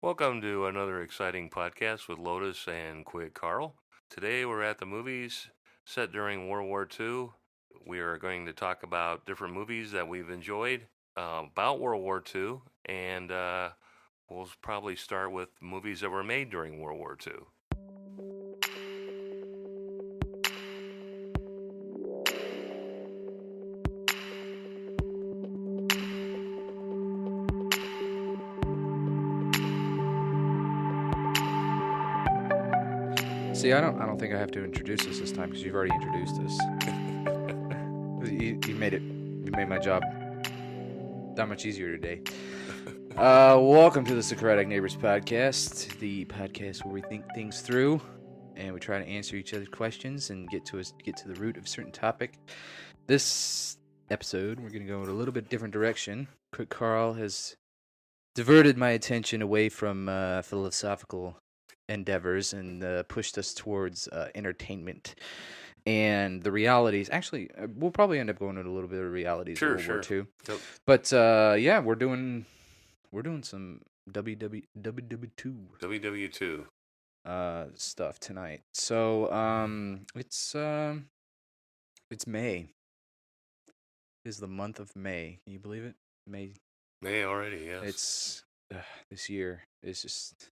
Welcome to another exciting podcast with Lotus and QuicKarl. Today we're at the movies set during World War II. We are going to talk about different movies that we've enjoyed about World War II, and we'll probably start with movies that were made during World War II. See, I don't think I have to introduce us this time because you've already introduced us. You made my job that much easier today. Welcome to the Socratic Neighbors podcast, the podcast where we think things through and we try to answer each other's questions and get to the root of a certain topic. This episode, we're going to go in a little bit different direction. QuicKarl has diverted my attention away from philosophical endeavors and pushed us towards entertainment and the realities. Actually, we'll probably end up going into a little bit of realities of World War II. Yep. But yeah, we're doing some WW2 stuff tonight. So it's May. It's the month of May. Can you believe it? May already, yes. It's this year is just.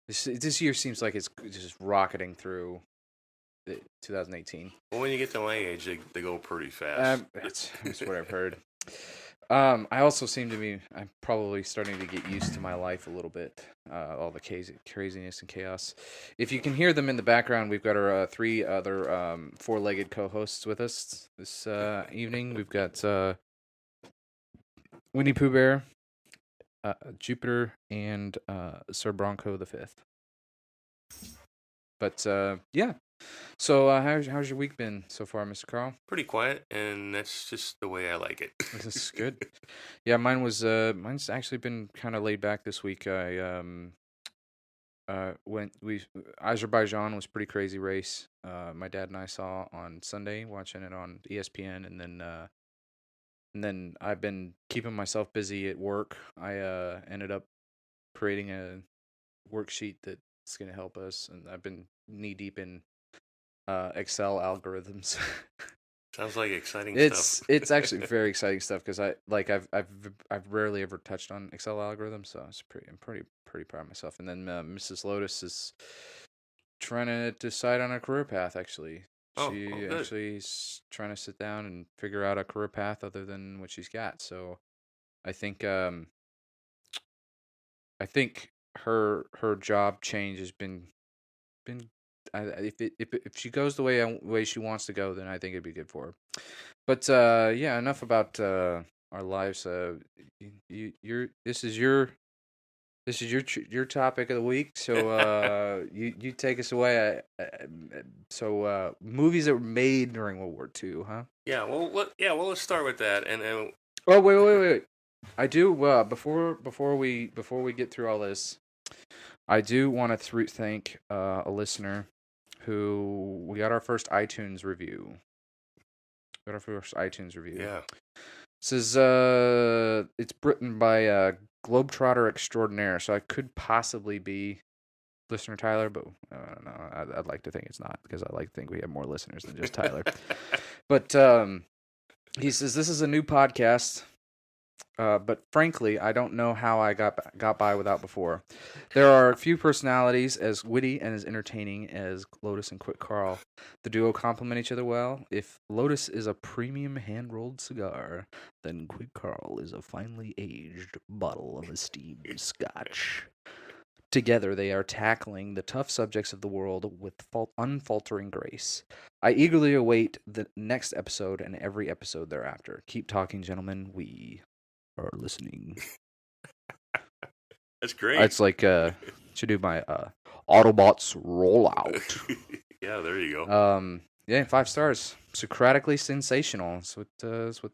This year seems like it's just rocketing through 2018. Well, when you get to my age, they go pretty fast. That's what I've heard. I also I'm probably starting to get used to my life a little bit, all the craziness and chaos. If you can hear them in the background, we've got our three other four-legged co-hosts with us this evening. We've got Winnie Pooh Bear, Jupiter, and Sir Bronco the Fifth. But yeah, so how's your week been so far, Mr. Carl? Pretty quiet, and that's just the way I like it. This is good. Yeah, mine's actually been kind of laid back this week. Azerbaijan was a pretty crazy race. My dad and I saw on Sunday, watching it on ESPN, and then I've been keeping myself busy at work. I ended up creating a worksheet that's going to help us, and I've been knee-deep in Excel algorithms. Sounds like exciting stuff. It's actually very exciting stuff because I've rarely ever touched on Excel algorithms, so I'm pretty proud of myself. And then Mrs. Lotus is trying to decide on a career path, actually. She actually is trying to sit down and figure out a career path other than what she's got. So I think her job change has been if she goes the way she wants to go, then I think it'd be good for her. But yeah, enough about our lives. This is your topic of the week, so you take us away. So movies that were made during World War II, huh? Yeah, well, let's start with that. And oh, wait. I do before we get through all this, I do want to thank a listener who we got our first iTunes review. Yeah. This is it's written by Globetrotter Extraordinaire, so I could possibly be listener Tyler, but I don't know. I'd like to think it's not, because I like to think we have more listeners than just Tyler. But he says, this is a new podcast, but frankly, I don't know how I got by without before. There are a few personalities as witty and as entertaining as Lotus and QuicKarl. The duo complement each other well. If Lotus is a premium hand-rolled cigar, then QuicKarl is a finely aged bottle of esteemed scotch. Together, they are tackling the tough subjects of the world with unfaltering grace. I eagerly await the next episode and every episode thereafter. Keep talking, gentlemen. We are listening. That's great. It's like should do my Autobots rollout. Yeah, there you go. Yeah, 5 stars. Socratically sensational. That's what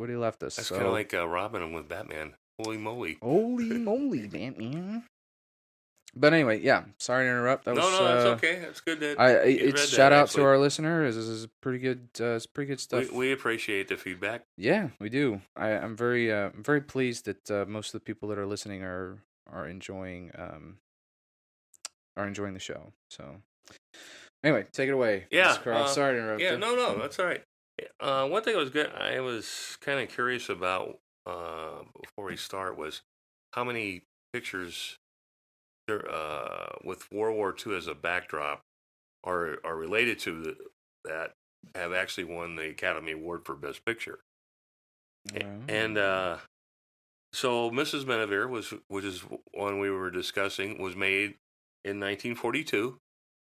he left us. That's kind of like Robin with Batman. Holy moly. Holy moly, Batman. But anyway, yeah. Sorry to interrupt. No, it's okay. It's good that it's shout out to our listener. This is pretty good. It's pretty good stuff. We appreciate the feedback. Yeah, we do. I'm very pleased that most of the people that are listening are are enjoying the show. So anyway, take it away. Yeah. Mr. Carl. Sorry to interrupt Yeah. you. No, that's all right. One thing I was kind of curious about before we start was how many pictures there, with World War II as a backdrop are related to that have actually won the Academy Award for Best Picture. And so Mrs. Benevere which is one we were discussing, was made in 1942,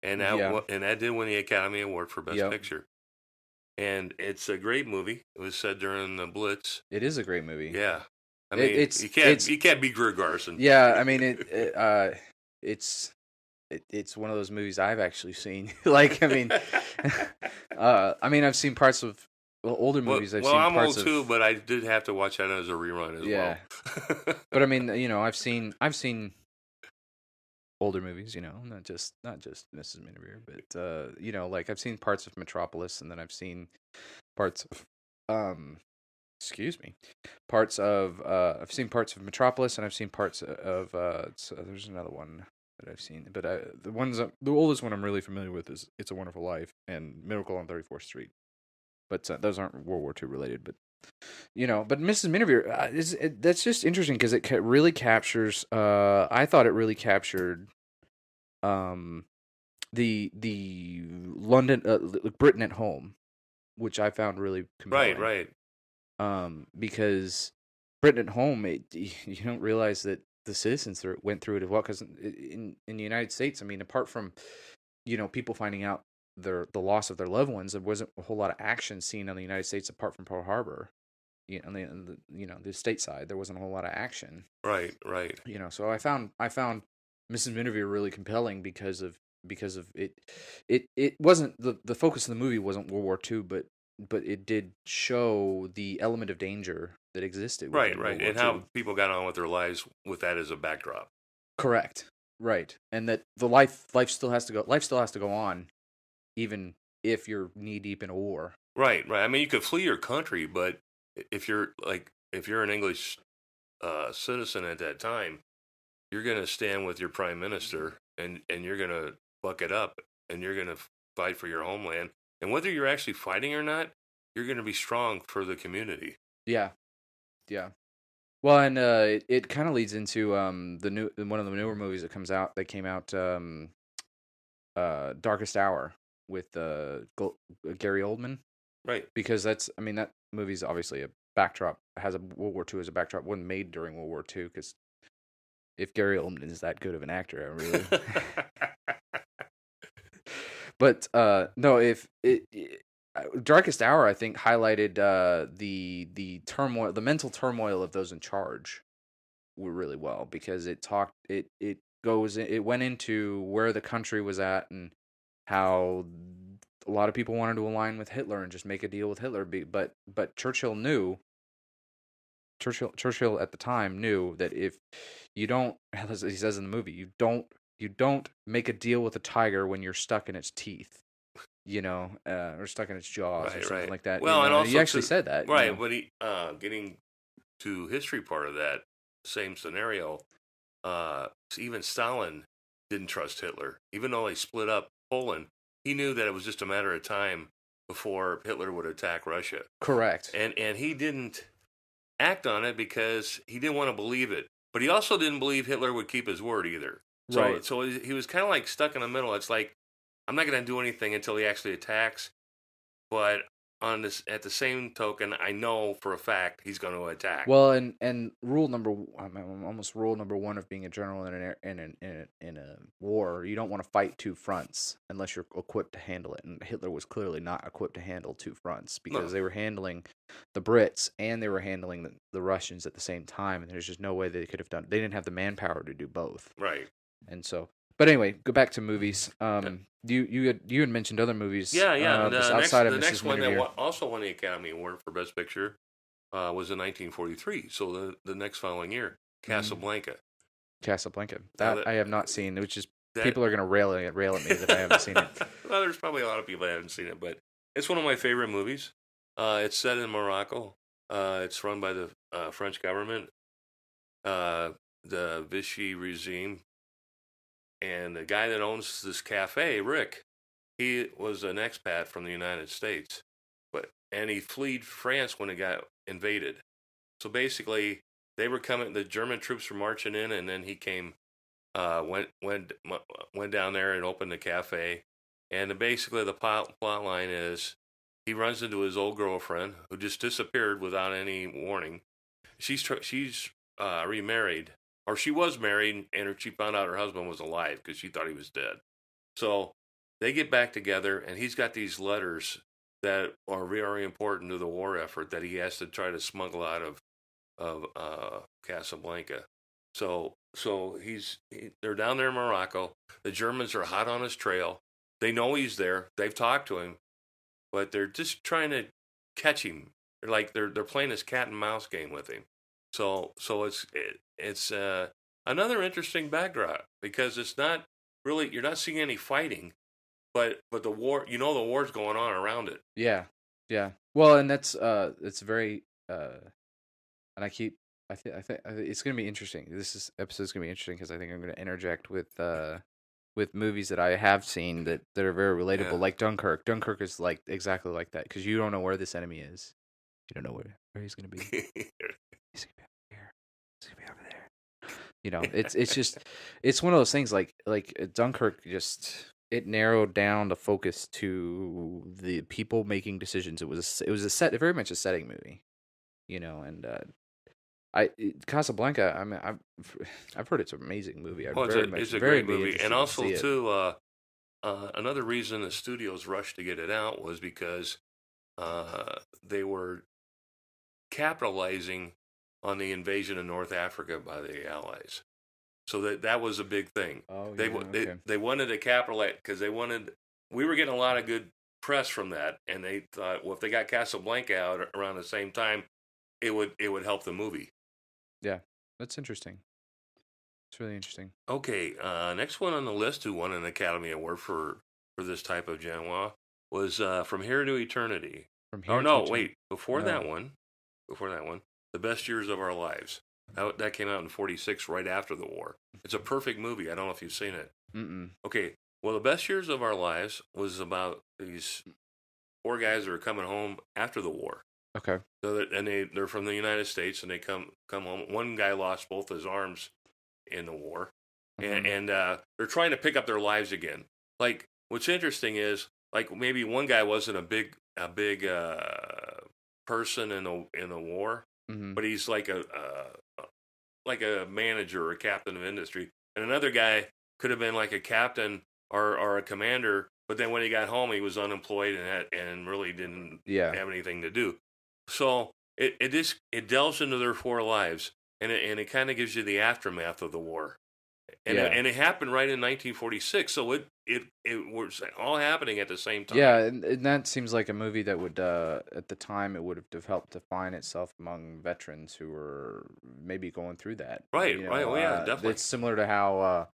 and that did win the Academy Award for Best Picture. And it's a great movie. It was set during the Blitz. It is a great movie. Yeah, I mean, you can't beat Greer Garson. Yeah, I mean it's one of those movies I've actually seen. Like, I mean, I've seen parts of older movies. I'm old too, but I did have to watch that as a rerun as well. But I mean, I've seen older movies, not just Mrs. Miniver, but like I've seen parts of Metropolis, and then I've seen parts of I've seen parts of Metropolis, and I've seen parts of there's another one that I've seen, but the oldest one I'm really familiar with is It's a Wonderful Life and Miracle on 34th Street. But those aren't World War II related, but but Mrs. Miniver, that's just interesting because it really captures. I thought it really captured, the London, Britain at home, which I found really compelling. Right. Because Britain at home, you don't realize that the citizens went through it as well. Because in the United States, I mean, apart from people finding out the loss of their loved ones, there wasn't a whole lot of action seen on the United States apart from Pearl Harbor. On the state side, there wasn't a whole lot of action. Right. So I found Mrs. Miniver really compelling because of it. It wasn't the focus of the movie wasn't World War II, but it did show the element of danger that existed. Right, and how people got on with their lives with that as a backdrop. Correct. Right, and that the life still has to go. Life still has to go on, even if you're knee deep in a war. Right. I mean, you could flee your country, but if you're an English citizen at that time, you're going to stand with your prime minister, and you're going to buck it up, and you're going to fight for your homeland. And whether you're actually fighting or not, you're going to be strong for the community. Yeah. Well, and it kind of leads into one of the newer movies that came out, Darkest Hour with Gary Oldman. Right. Because that movie's obviously a backdrop, has a World War II as a backdrop. Wasn't made during World War II, because if Gary Oldman is that good of an actor, I really. But no, if Darkest Hour, I think, highlighted the turmoil, the mental turmoil of those in charge, really well, because it went into where the country was at and how a lot of people wanted to align with Hitler and just make a deal with Hitler, but Churchill at the time knew that if you don't, as he says in the movie, you don't make a deal with a tiger when you're stuck in its teeth, or stuck in its jaws, or something like that. Well, and also he actually said that, right? But he, getting to history part of that same scenario, even Stalin didn't trust Hitler, even though they split up Poland. He knew that it was just a matter of time before Hitler would attack Russia. Correct. And he didn't act on it because he didn't want to believe it. But he also didn't believe Hitler would keep his word either. Right. So he was kind of like stuck in the middle. It's like, I'm not going to do anything until he actually attacks. But at the same token, I know for a fact he's going to attack. Well, and rule number one of being a general in a war, you don't want to fight two fronts unless you're equipped to handle it. And Hitler was clearly not equipped to handle two fronts, because they were handling the Brits and they were handling the Russians at the same time, and there's just no way they could have done. They didn't have the manpower to do both. Right. And so, but anyway, go back to movies. You had mentioned other movies. Yeah. Outside of the next one Miniver. that also won the Academy Award for Best Picture was in 1943. So the next following year, Casablanca. That I have not seen, which is people are going to rail at me that I haven't seen it. Well, there's probably a lot of people that haven't seen it, but it's one of my favorite movies. It's set in Morocco. It's run by the French government. the Vichy regime. And the guy that owns this cafe, Rick, he was an expat from the United States, and he fled France when it got invaded. So basically, they were coming. The German troops were marching in, and then he came, went down there and opened the cafe. And basically, the plot line is he runs into his old girlfriend who just disappeared without any warning. She's remarried, or she was married, and she found out her husband was alive because she thought he was dead. So they get back together, and he's got these letters that are very important to the war effort that he has to try to smuggle out of Casablanca. So they're down there in Morocco. The Germans are hot on his trail. They know he's there. They've talked to him, but they're just trying to catch him. They're playing this cat and mouse game with him. So it's another interesting backdrop because it's not really, you're not seeing any fighting, but the war, the war's going on around it. Yeah. Well, and that's it's very and I think it's gonna be interesting. This episode's gonna be interesting because I think I'm gonna interject with movies that I have seen that are very relatable, like Dunkirk. Dunkirk is like exactly like that because you don't know where this enemy is. You don't know where he's gonna be. He's gonna be over here. He's gonna be over there. It's just it's one of those things like Dunkirk just it narrowed down the focus to the people making decisions. It was very much a setting movie, and Casablanca. I mean, I've heard it's an amazing movie. It's a great movie, and also too, another reason the studios rushed to get it out was because they were capitalizing on the invasion of North Africa by the Allies. So that was a big thing. Oh, they wanted to capitalize because we were getting a lot of good press from that, and they thought, well, if they got Casablanca out around the same time, it would help the movie. Yeah, that's interesting. It's really interesting. Okay, next one on the list who won an Academy Award for this type of genre was From Here to Eternity. Before that one, The Best Years of Our Lives. That came out in 1946, right after the war. It's a perfect movie. I don't know if you've seen it. Mm-mm. Okay, well, The Best Years of Our Lives was about these 4 guys that are coming home after the war. Okay. So they're from the United States, and they come home. One guy lost both his arms in the war, mm-hmm. and they're trying to pick up their lives again. Like, what's interesting is, like, maybe one guy wasn't a big person in the war, mm-hmm. but he's like a manager or a captain of industry, and another guy could have been like a captain or a commander, but then when he got home, he was unemployed and really didn't have anything to do. So it delves into their 4 lives, and it kind of gives you the aftermath of the war, and it happened right in 1946. So it was all happening at the same time. Yeah, and that seems like a movie that would at the time it would have helped define itself among veterans who were maybe going through that. Right. Oh yeah, definitely. It's similar to how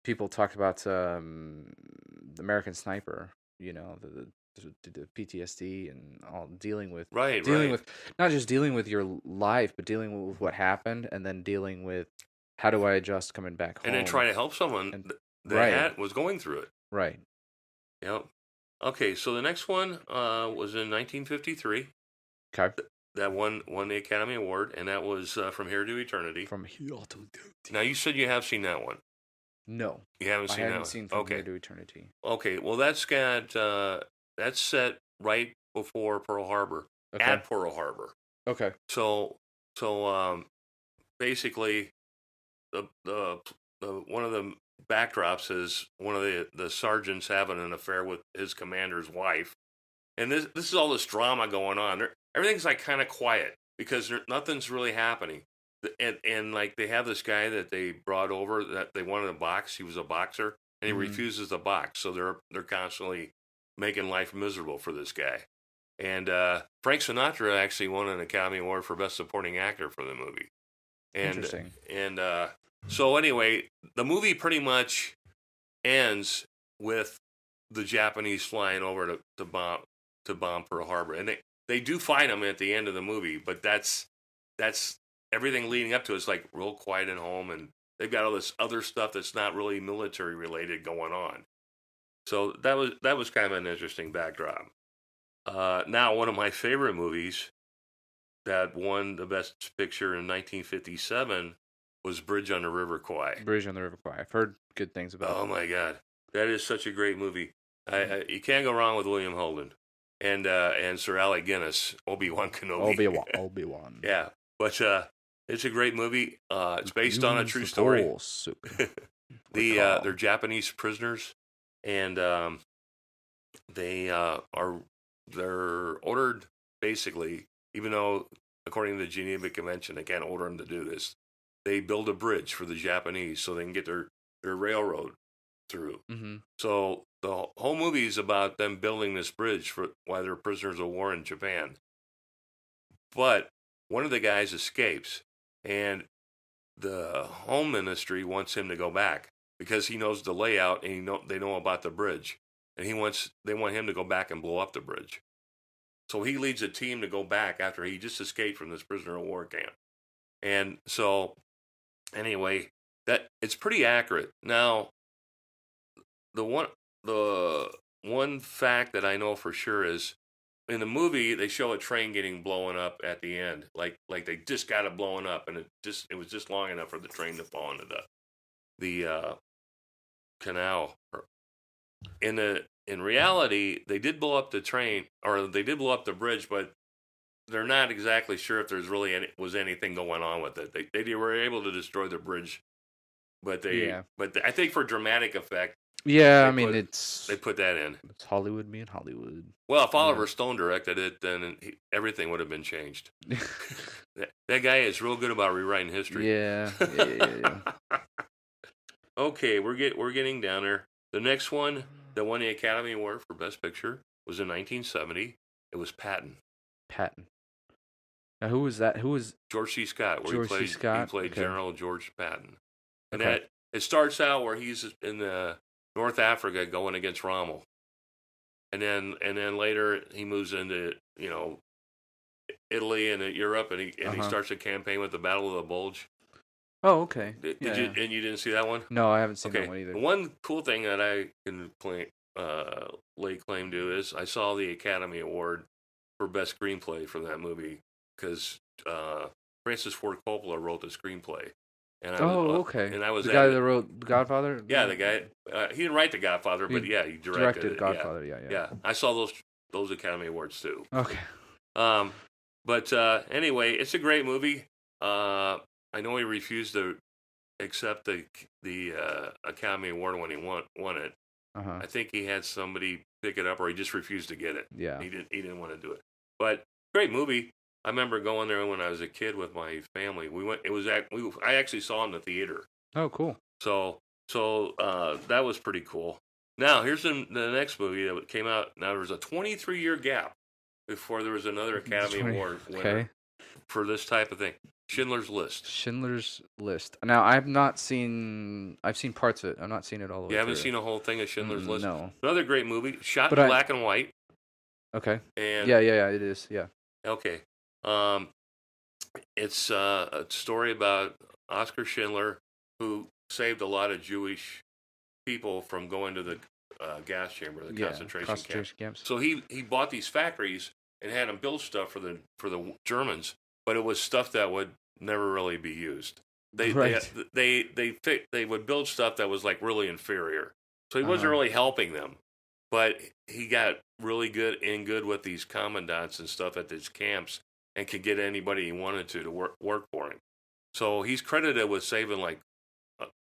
people talk about the American Sniper. The PTSD and all dealing with with not just dealing with your life, but dealing with what happened, and then dealing with how do I adjust coming back home, and then try to help someone that was going through it. Right. Yep. Okay, so the next one was in 1953. Okay. That won the Academy Award, and that was From Here to Eternity. From Here to Eternity. Now, you said you have seen that one. No. You haven't seen that one? I haven't seen From Here to Eternity. Okay, well, that's set right before Pearl Harbor, at Pearl Harbor. Okay. So basically, the one of the backdrops is one of the sergeants having an affair with his commander's wife, and this is all this drama going on. Everything's like kind of quiet because nothing's really happening, and like they have this guy that they brought over that they wanted to box. He was a boxer, and he refuses to box, so they're constantly making life miserable for this guy. And Frank Sinatra actually won an Academy Award for Best Supporting Actor for the movie. Interesting. And so anyway, the movie pretty much ends with the Japanese flying over to bomb Pearl Harbor, and they do fight them at the end of the movie, but that's everything leading up to it's like real quiet at home, and they've got all this other stuff that's not really military related going on. So that was kind of an interesting backdrop. Now, one of my favorite movies that won the Best Picture in 1957 was Bridge on the River Kwai. Bridge on the River Kwai. I've heard good things about it. Oh my God, that is such a great movie. You can't go wrong with William Holden and Sir Alec Guinness, Obi-Wan Kenobi. Obi-Wan. Yeah, but it's a great movie. It's based on a true story. They're Japanese prisoners, and they're ordered basically, even though according to the Geneva Convention they can't order them to do this. They build a bridge for the Japanese so they can get their railroad through. Mm-hmm. So the whole movie is about them building this bridge while they're prisoners of war in Japan. But one of the guys escapes, and the Home Ministry wants him to go back because he knows the layout and they know about the bridge, and they want him to go back and blow up the bridge. So he leads a team to go back after he just escaped from this prisoner of war camp. And so anyway, that it's pretty accurate. Now, the one fact that I know for sure is in the movie they show a train getting blown up at the end, like they just got it blown up, and it was just long enough for the train to fall into the canal. In reality, they did blow up the train, or they did blow up the bridge, but they're not exactly sure if there's really was anything going on with it. They were able to destroy the bridge, but I think for dramatic effect. Yeah, they put that in. It's Hollywood being Hollywood. Well, if Oliver Stone directed it, then everything would have been changed. that guy is real good about rewriting history. Yeah. Okay, we're getting down there. The next one that won the Academy Award for Best Picture was in 1970. It was Patton. Now, who was that? Who was George C. Scott? George C. Scott. He played General George Patton. And Okay. it starts out where he's in North Africa going against Rommel, and then later he moves into Italy and Europe, and he starts a campaign with the Battle of the Bulge. Oh, okay. Did you? And you didn't see that one? No, I haven't seen that one either. One cool thing that I can lay claim to is I saw the Academy Award for Best Screenplay for that movie because Francis Ford Coppola wrote the screenplay. And okay. And I was the guy that wrote The Godfather. Yeah, the guy. He didn't write The Godfather, but he directed Godfather. Yeah, I saw those Academy Awards too. Okay. But anyway, it's a great movie. I know he refused to accept the Academy Award when he won it. I think he had somebody pick it up, or he just refused to get it. Yeah. He didn't want to do it. But great movie. I remember going there when I was a kid with my family. We went. I actually saw it in the theater. Oh, cool. So that was pretty cool. Now here's the next movie that came out. Now there's a 23-year gap before there was another Academy Award winner for this type of thing. Schindler's List. Schindler's List. Now I've seen parts of it. I've not seen it all the way. You haven't seen a whole thing of Schindler's List? No. Another great movie, shot in black and white. Okay. And yeah, it is. Yeah. Okay. It's a story about Oskar Schindler, who saved a lot of Jewish people from going to the gas chamber, the concentration camps. So he bought these factories and had them build stuff for the Germans, but it was stuff that would never really be used. They would build stuff that was like really inferior. So he wasn't really helping them, but he got really good with these commandants and stuff at these camps, and could get anybody he wanted to work for him. So he's credited with saving like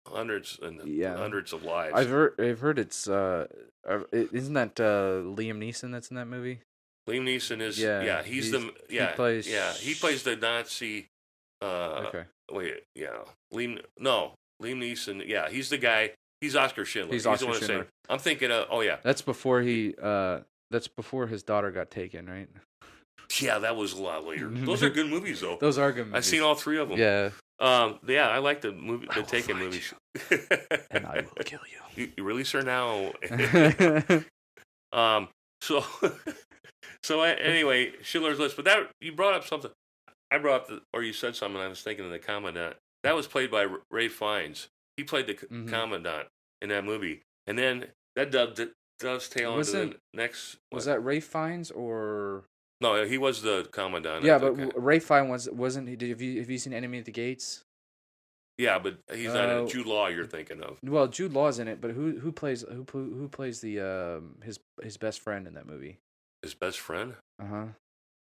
hundreds of lives. I've heard it's isn't that Liam Neeson that's in that movie? Liam Neeson is he plays the Nazi. Liam Neeson. Yeah, he's the guy. He's Oskar Schindler. He's Oskar Schindler. I'm thinking of. Oh yeah. That's before That's before his daughter got taken, right? Yeah, that was a lot later. Those are good movies, though. Those are good movies. I've seen all three of them. Yeah. Yeah, I like the Taken movies. And I will kill you. You release her now. So anyway, Schindler's List. But that you brought up something. I brought the, or you said something. I was thinking of the commandant. That was played by Ray Fiennes. He played the Mm-hmm. commandant in that movie, and then that does tail into the Wasn't next. was What? that Ray Fiennes or? No, he was the commandant. Yeah, but Ray Fiennes wasn't he? Have you seen Enemy at the Gates? Yeah, but he's not in Jude Law. You're thinking of Well, Jude Law's in it, but who plays the his best friend in that movie? his best friend. Uh huh.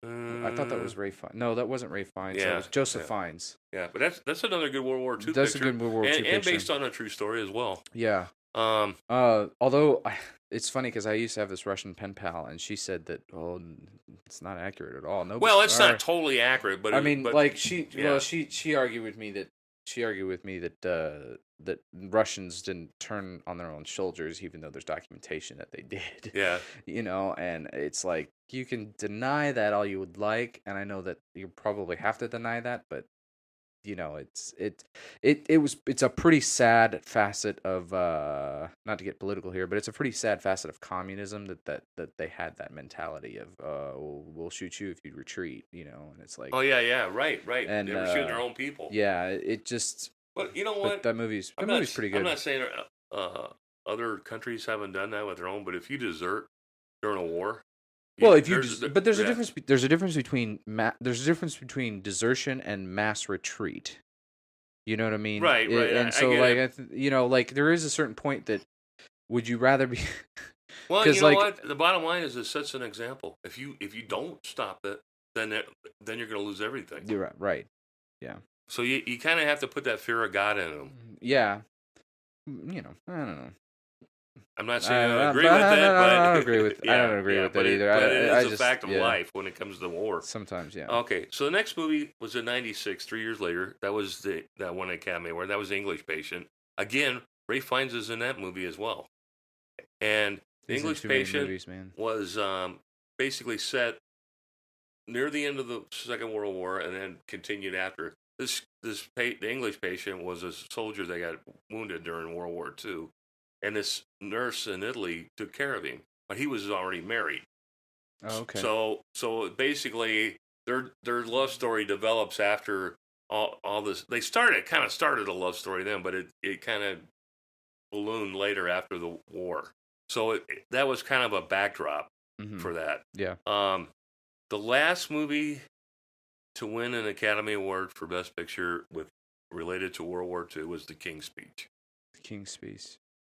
I thought that was Ray Fiennes. No, that wasn't Ray Fiennes. That was Joseph Fiennes. Yeah, but that's another good World War II That's picture. a good World War II picture. And based on a true story as well. Yeah. Although it's funny because I used to have this Russian pen pal, and she said that it's not accurate at all. No. Well, it's not totally accurate, but I mean, like she yeah. she argued with me that that Russians didn't turn on their own soldiers, even though there's documentation that they did. Yeah. You know, and it's like you can deny that all you would like, and I know that you probably have to deny that, but you know, it's a pretty sad facet of not to get political here, but it's a pretty sad facet of communism that they had that mentality of we'll shoot you if you retreat, you know, and it's like Oh yeah, right. And, they were shooting their own people. Yeah, it just. But you know what? That movie's pretty good. I'm not saying other countries haven't done that with their own, but if you desert during a war, well, if you but there's a difference. There's a difference between desertion and mass retreat. You know what I mean? Right. And so, like, you know, like there is a certain point that would you rather be? Well, you know what? The bottom line is it sets an example. If you don't stop it, then you're going to lose everything. You're right. Yeah. So you kind of have to put that fear of God in them. Yeah. You know, I don't know. I'm not saying I agree with that, but I don't agree with. I don't agree with that either. But it is a fact of life when it comes to war. Sometimes, yeah. Okay, so the next movie was in '96, 3 years later. That was that won an Academy Award. That was The English Patient. Again, Ray Fiennes is in that movie as well. And The English Patient was basically set near the end of the Second World War and then continued after. The English Patient was a soldier that got wounded during World War II, and this nurse in Italy took care of him, but he was already married. Oh, okay. So basically, their love story develops after all this. They kind of started a love story then, but it kind of ballooned later after the war. So that was kind of a backdrop for that. Yeah. The last movie to win an Academy Award for Best Picture related to World War II was The King's Speech. The King's Speech.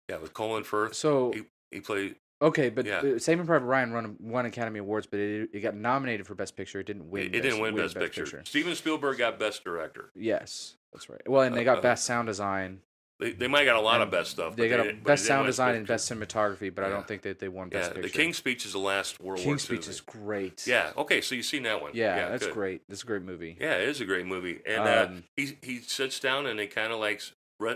Yeah, with Colin Firth. So he played. Okay, but Saving Private Ryan won Academy Awards, but it got nominated for Best Picture. It didn't win. It didn't win Best Picture. Steven Spielberg got Best Director. Yes, that's right. Well, and they got Best Sound Design. They might got a lot of best stuff. They got Best Sound Design and Best Cinematography, but I don't think that they won Best Picture. The King's Speech is the last World War II. King's Speech is great. Yeah. Okay, so you've seen that one. Yeah, that's great. That's a great movie. Yeah, it is a great movie, and he sits down and it kind of like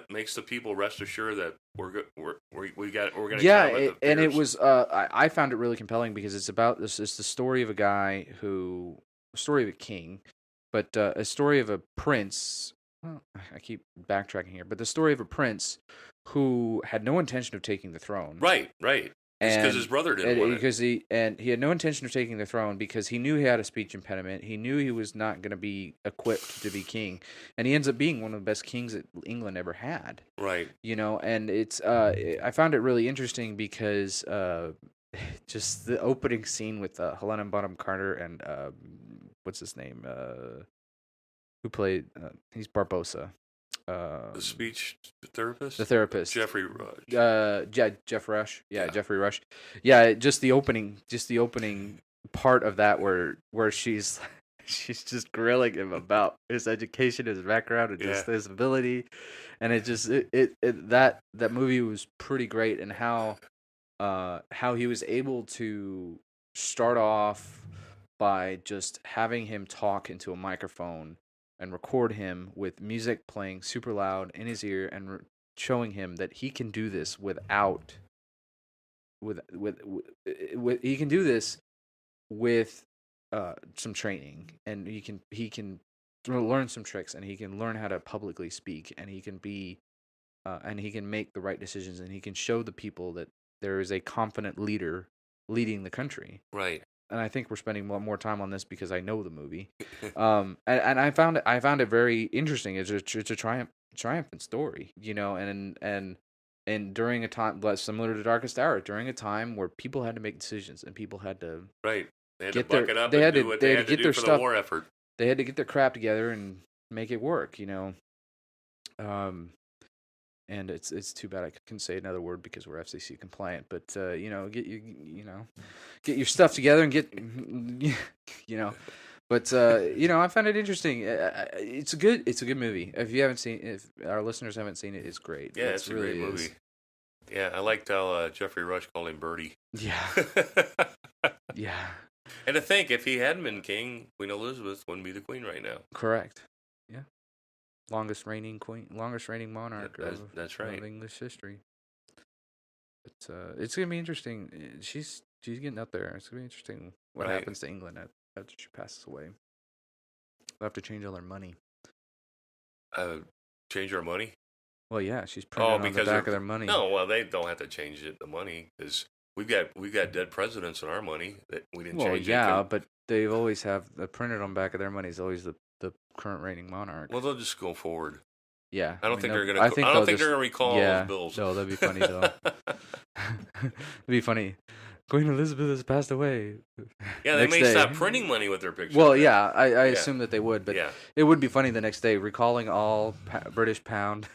makes the people rest assured that we're going to. Yeah, and it was. I found it really compelling because it's about this. It's the story of a guy a story of a king, but a story of a prince. Well, I keep backtracking here, but the story of a prince who had no intention of taking the throne. Right. Because his brother didn't want it. He had no intention of taking the throne because he knew he had a speech impediment. He knew he was not going to be equipped to be king, and he ends up being one of the best kings that England ever had. Right. You know, and it's I found it really interesting because just the opening scene with Helena Bonham Carter and what's his name? Who played? He's Barbossa. The speech therapist? The therapist. Jeffrey Rush. Jeff Rush. Yeah, Jeffrey Rush. Yeah, just the opening part of that where she's just grilling him about his education, his background, and just his ability, and that movie was pretty great, and how he was able to start off by just having him talk into a microphone and record him with music playing super loud in his ear and showing him that he can do this without he can do this with some training, and he can learn some tricks, and he can learn how to publicly speak, and he can be and he can make the right decisions, and he can show the people that there is a confident leader leading the country. Right. and I think we're spending more time on this because I know the movie. And I found it very interesting. It's a triumphant story, you know, and during a time similar to Darkest Hour, during a time where people had to make decisions and people had to Right. They had to get their buck it up they and had do to what they they had to had to get do their for the stuff war effort. they had to get their crap together and make it work, you know. And it's too bad I couldn't say another word because we're FCC compliant. But you know, get your stuff together and get you know. But you know, I found it interesting. It's a good movie. If our listeners haven't seen it, it's great. Yeah, it's a really great movie. Yeah, I liked how Jeffrey Rush called him Birdie. Yeah, yeah, And to think, if he hadn't been king, Queen Elizabeth wouldn't be the queen right now. correct. Yeah, longest reigning monarch That's right. of English history. But it's gonna be interesting. She's getting up there. It's gonna be interesting what Right. happens to England after she passes away. They'll have to change all their money. Change our money? Well, yeah, she's printing on the back of their money. No, well, they don't have to change the money because we've got dead presidents in our money that we didn't change. Well, yeah, but they always have the printed on the back of their money is always the current reigning monarch. Well, they'll just go forward. Yeah, I don't think they're gonna. I don't think they're gonna recall those bills. No, that'd be funny though. It'd be funny. Queen Elizabeth has passed away. Yeah, they may stop printing money with their pictures. Well, yeah, I assume that they would, but yeah. It would be funny the next day recalling all British pound.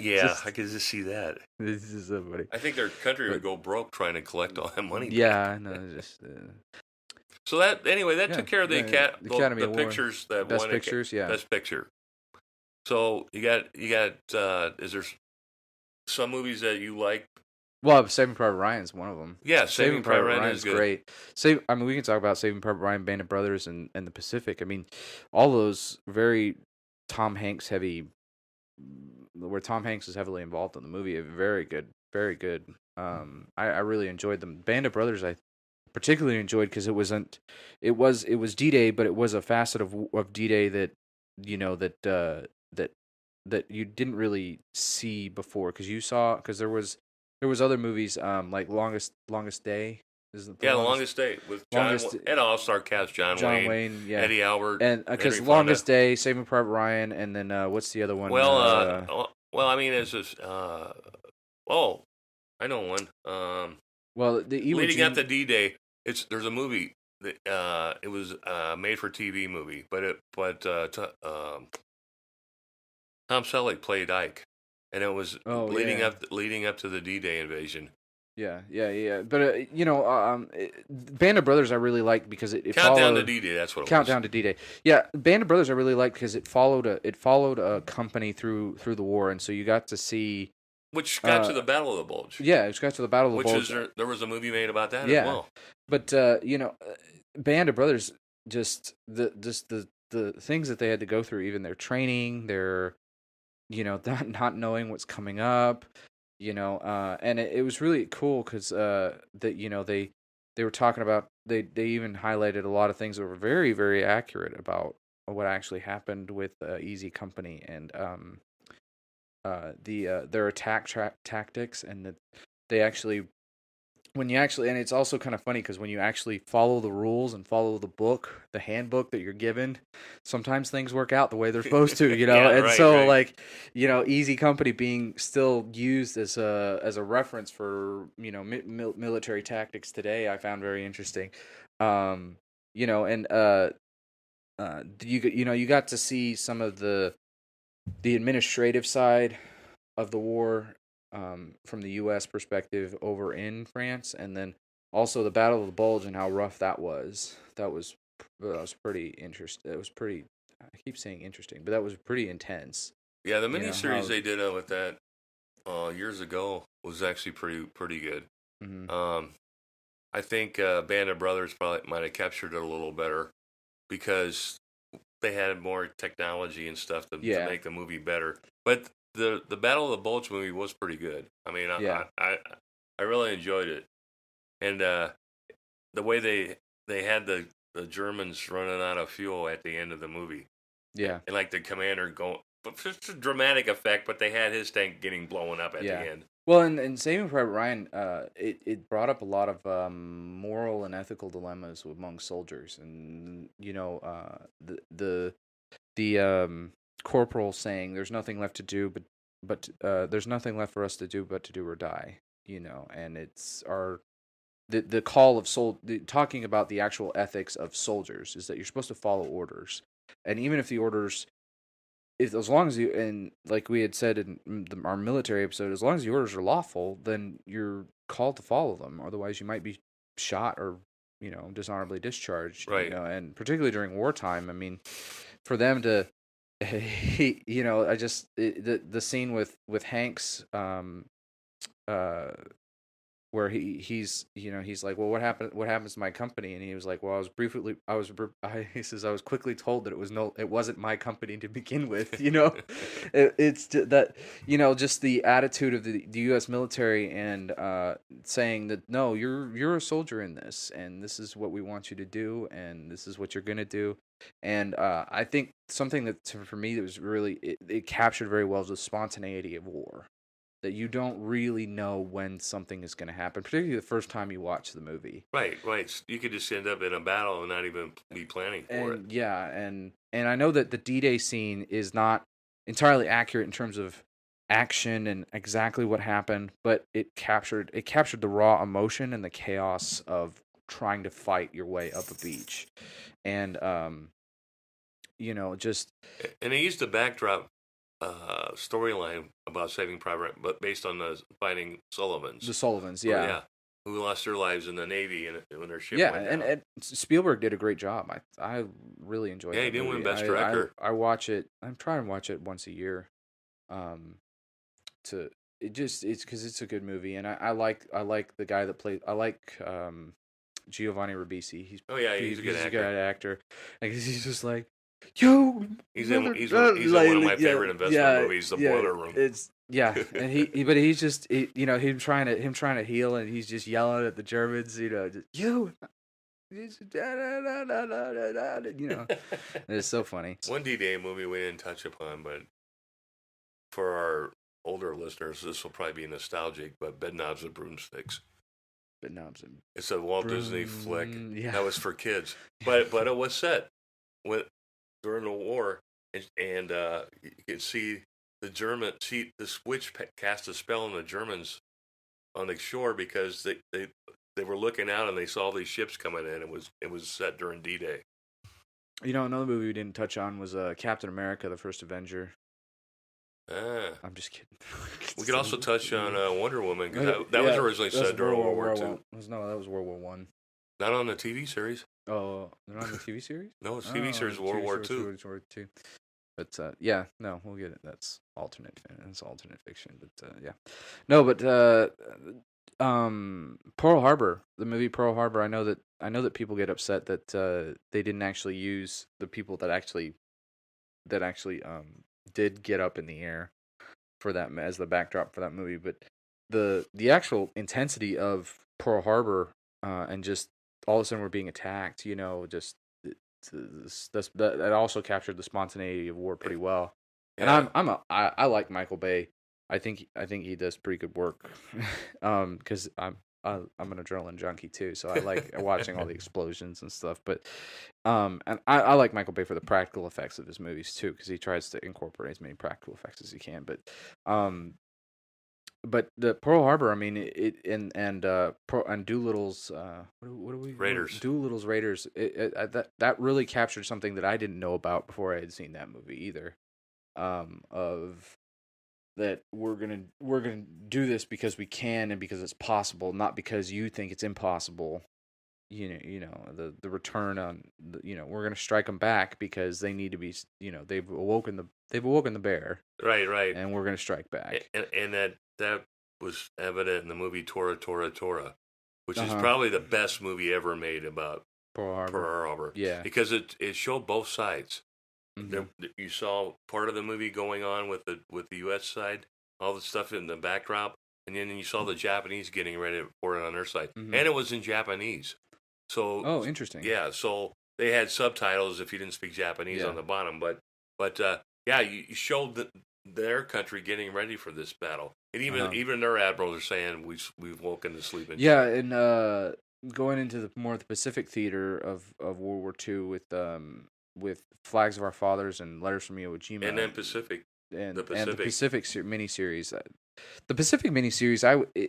Yeah, I could just see that. This is so funny. I think their country would go broke trying to collect all that money. Yeah, no, just. So that took care of the Academy the Award. pictures that Best won Pictures, yeah. Best Picture. So you got. Is there some movies that you like? Well, Saving Private Ryan is one of them. Yeah, Saving Private Ryan is good. Great. I mean, we can talk about Saving Private Ryan, Band of Brothers, and the Pacific. I mean, all those very Tom Hanks heavy, where Tom Hanks is heavily involved in the movie. Very good, very good. I really enjoyed them. Band of Brothers, I particularly enjoyed because it was D-Day, but it was a facet of D-Day that you know that you didn't really see before because there was other movies like Longest Day. Longest Day with and all-star cast John Wayne, yeah. Eddie Albert, and because Longest Day, Saving Private Ryan, and then what's the other one? Well, I mean, it's just I know one. Well, the Iwo leading up to D-Day, there's a movie that it was a made-for-TV movie, but Tom Selleck played Ike, and it was leading up to the D-Day invasion. Yeah. But you know, Band of Brothers I really liked because it Countdown to D-Day. That's what it was. Countdown to D-Day. Yeah, Band of Brothers I really liked because it followed a company through the war, and so you got to see. Which got to the Battle of the Bulge. Yeah, it got to the Battle of the Bulge. There was a movie made about that as well. But you know, Band of Brothers, just the things that they had to go through, even their training, their not knowing what's coming up, and it was really cool because they were talking about they even highlighted a lot of things that were very, very accurate about what actually happened with Easy Company and their attack tactics, and that they actually and it's also kind of funny because when you actually follow the rules and follow the handbook that you're given, sometimes things work out the way they're supposed to, Easy Company being still used as a reference for military tactics today, I found very interesting. You got to see some of the administrative side of the war from the U.S. perspective over in France, and then also the Battle of the Bulge and how rough that was. That was pretty interesting. It was pretty. I keep saying interesting, but that was pretty intense. Yeah, the miniseries they did with that years ago was actually pretty good. Mm-hmm. I think Band of Brothers probably might have captured it a little better because they had more technology and stuff to make the movie better. But the Battle of the Bulge movie was pretty good. I mean, I really enjoyed it, and the way they had the Germans running out of fuel at the end of the movie. Yeah, and like the commander just a dramatic effect, but they had his tank getting blown up at the end. Well, in Saving Private Ryan, it brought up a lot of moral and ethical dilemmas among soldiers, and the corporal saying, "There's nothing left to do, but there's nothing left for us to do but to do or die." And it's the call of talking about the actual ethics of soldiers is that you're supposed to follow orders, and even if the orders, as long as you, and like we had said in our military episode, as long as the orders are lawful, then you're called to follow them. Otherwise, you might be shot or dishonorably discharged. Right. And particularly during wartime, I mean, for them to, the scene with Hanks, where he's like, well, what happens to my company? And he was like, well, he says, I was quickly told that it wasn't my company to begin with. It's that, just the attitude of the U.S. military, and saying that, no, you're a soldier in this, and this is what we want you to do, and this is what you're going to do. And I think something that, for me, that was really, it captured very well, the spontaneity of war. That you don't really know when something is going to happen, particularly the first time you watch the movie. Right. You could just end up in a battle and not even be planning for it. Yeah, and I know that the D-Day scene is not entirely accurate in terms of action and exactly what happened, but it captured the raw emotion and the chaos of trying to fight your way up a beach, and just. And they used the backdrop storyline about Saving Private Ryan, but based on the fighting Sullivans. The Sullivans, yeah. Who lost their lives in the Navy when their ship went down. And Spielberg did a great job. I really enjoyed it. Yeah, he didn't win Best Director. I watch it. I'm trying to watch it once a year. It's because it's a good movie, and I like the guy that played. I like Giovanni Ribisi. He's a good actor. Like, he's just like, yo, he's in one of my favorite investment movies, The Boiler Room. And he's just him trying to heal, and he's just yelling at the Germans, it's so funny. One D-Day movie we didn't touch upon, but for our older listeners, this will probably be nostalgic, but Bedknobs and Broomsticks. It's a Walt Disney flick that was for kids, but it was set during the war, and you can see the witch cast a spell on the Germans on the shore because they were looking out and they saw these ships coming in. It was set during D-Day. Another movie we didn't touch on was Captain America: The First Avenger. I'm just kidding. We could also touch on Wonder Woman, because that was originally set during World War II. No, that was World War One. Not on the TV series. Oh, they're on the TV series? No, it's TV series World War II. But no, we'll get it. That's alternate. It's alternate fiction. But no, but Pearl Harbor, the movie Pearl Harbor. I know that people get upset that they didn't actually use the people that actually did get up in the air for that as the backdrop for that movie. But the actual intensity of Pearl Harbor and just all of a sudden we're being attacked, that also captured the spontaneity of war pretty well. Yeah. And I like Michael Bay. I think he does pretty good work. Because I'm an adrenaline junkie too, so I like watching all the explosions and stuff. But and I like Michael Bay for the practical effects of his movies too, because he tries to incorporate as many practical effects as he can. But the Pearl Harbor, I mean, and Doolittle's what are we? Raiders. Doolittle's Raiders. That really captured something that I didn't know about before I had seen that movie either. Of that we're gonna do this because we can and because it's possible, not because you think it's impossible. The return on we're gonna strike them back because they need to be. They've awoken the bear. Right. And we're gonna strike back. And that was evident in the movie Tora, Tora, Tora, which is probably the best movie ever made about Pearl Harbor. Yeah, because it showed both sides. Mm-hmm. You saw part of the movie going on with the U.S. side, all the stuff in the backdrop, and then you saw the Japanese getting ready for it on their side, and it was in Japanese. So interesting. Yeah, so they had subtitles if you didn't speak Japanese on the bottom, but Yeah, you showed their country getting ready for this battle, and even their admirals are saying we've woken to sleep and Yeah, and going into the Pacific theater of World War II with Flags of Our Fathers and Letters from Iwo Jima, and then Pacific, and the the Pacific. Pacific miniseries. The Pacific miniseries,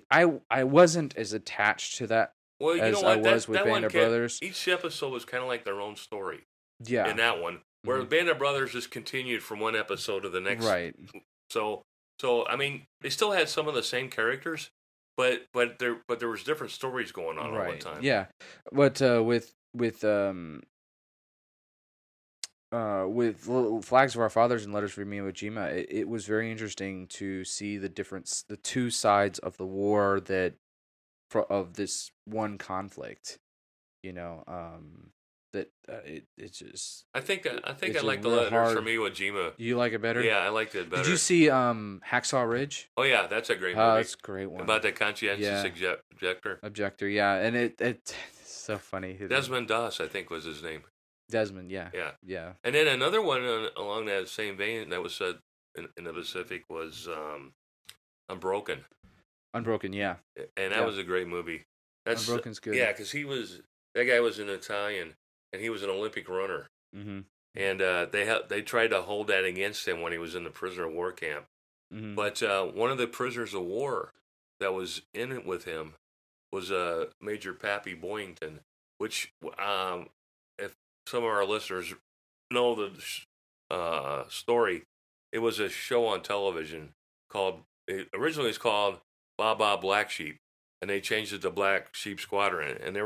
I wasn't as attached to that Well, you know as I what? was with That Band one of Brothers. each episode was kind of like their own story. In Yeah, that one, where Band of Brothers just continued from one episode to the next. right. So I mean, they still had some of the same characters, but there was different stories going on all the time. Yeah, but with Flags of Our Fathers and Letters from Iwo Jima, it was very interesting to see the two sides of the war of this one conflict. You know, it's just. I think It's I like the real Letters hard. from Iwo Jima. You like it better? Yeah, I liked it better. Did you see Hacksaw Ridge? Oh yeah, that's a great movie. Oh, that's a great one. About the conscientious objector. Objector, yeah, and it's so funny. Desmond Doss, I think, was his name. Desmond, yeah. Yeah. And then another one along that same vein that was said in the Pacific was Unbroken. Unbroken, yeah. And that was a great movie. Unbroken's good. Yeah, because that guy was an Italian, and he was an Olympic runner. Mm-hmm. And they tried to hold that against him when he was in the prisoner of war camp. Mm-hmm. But one of the prisoners of war that was in it with him was Major Pappy Boyington, which if some of our listeners know the story, it was a show on television originally it's called Baa Black Sheep, and they changed it to Black Sheep Squadron, and they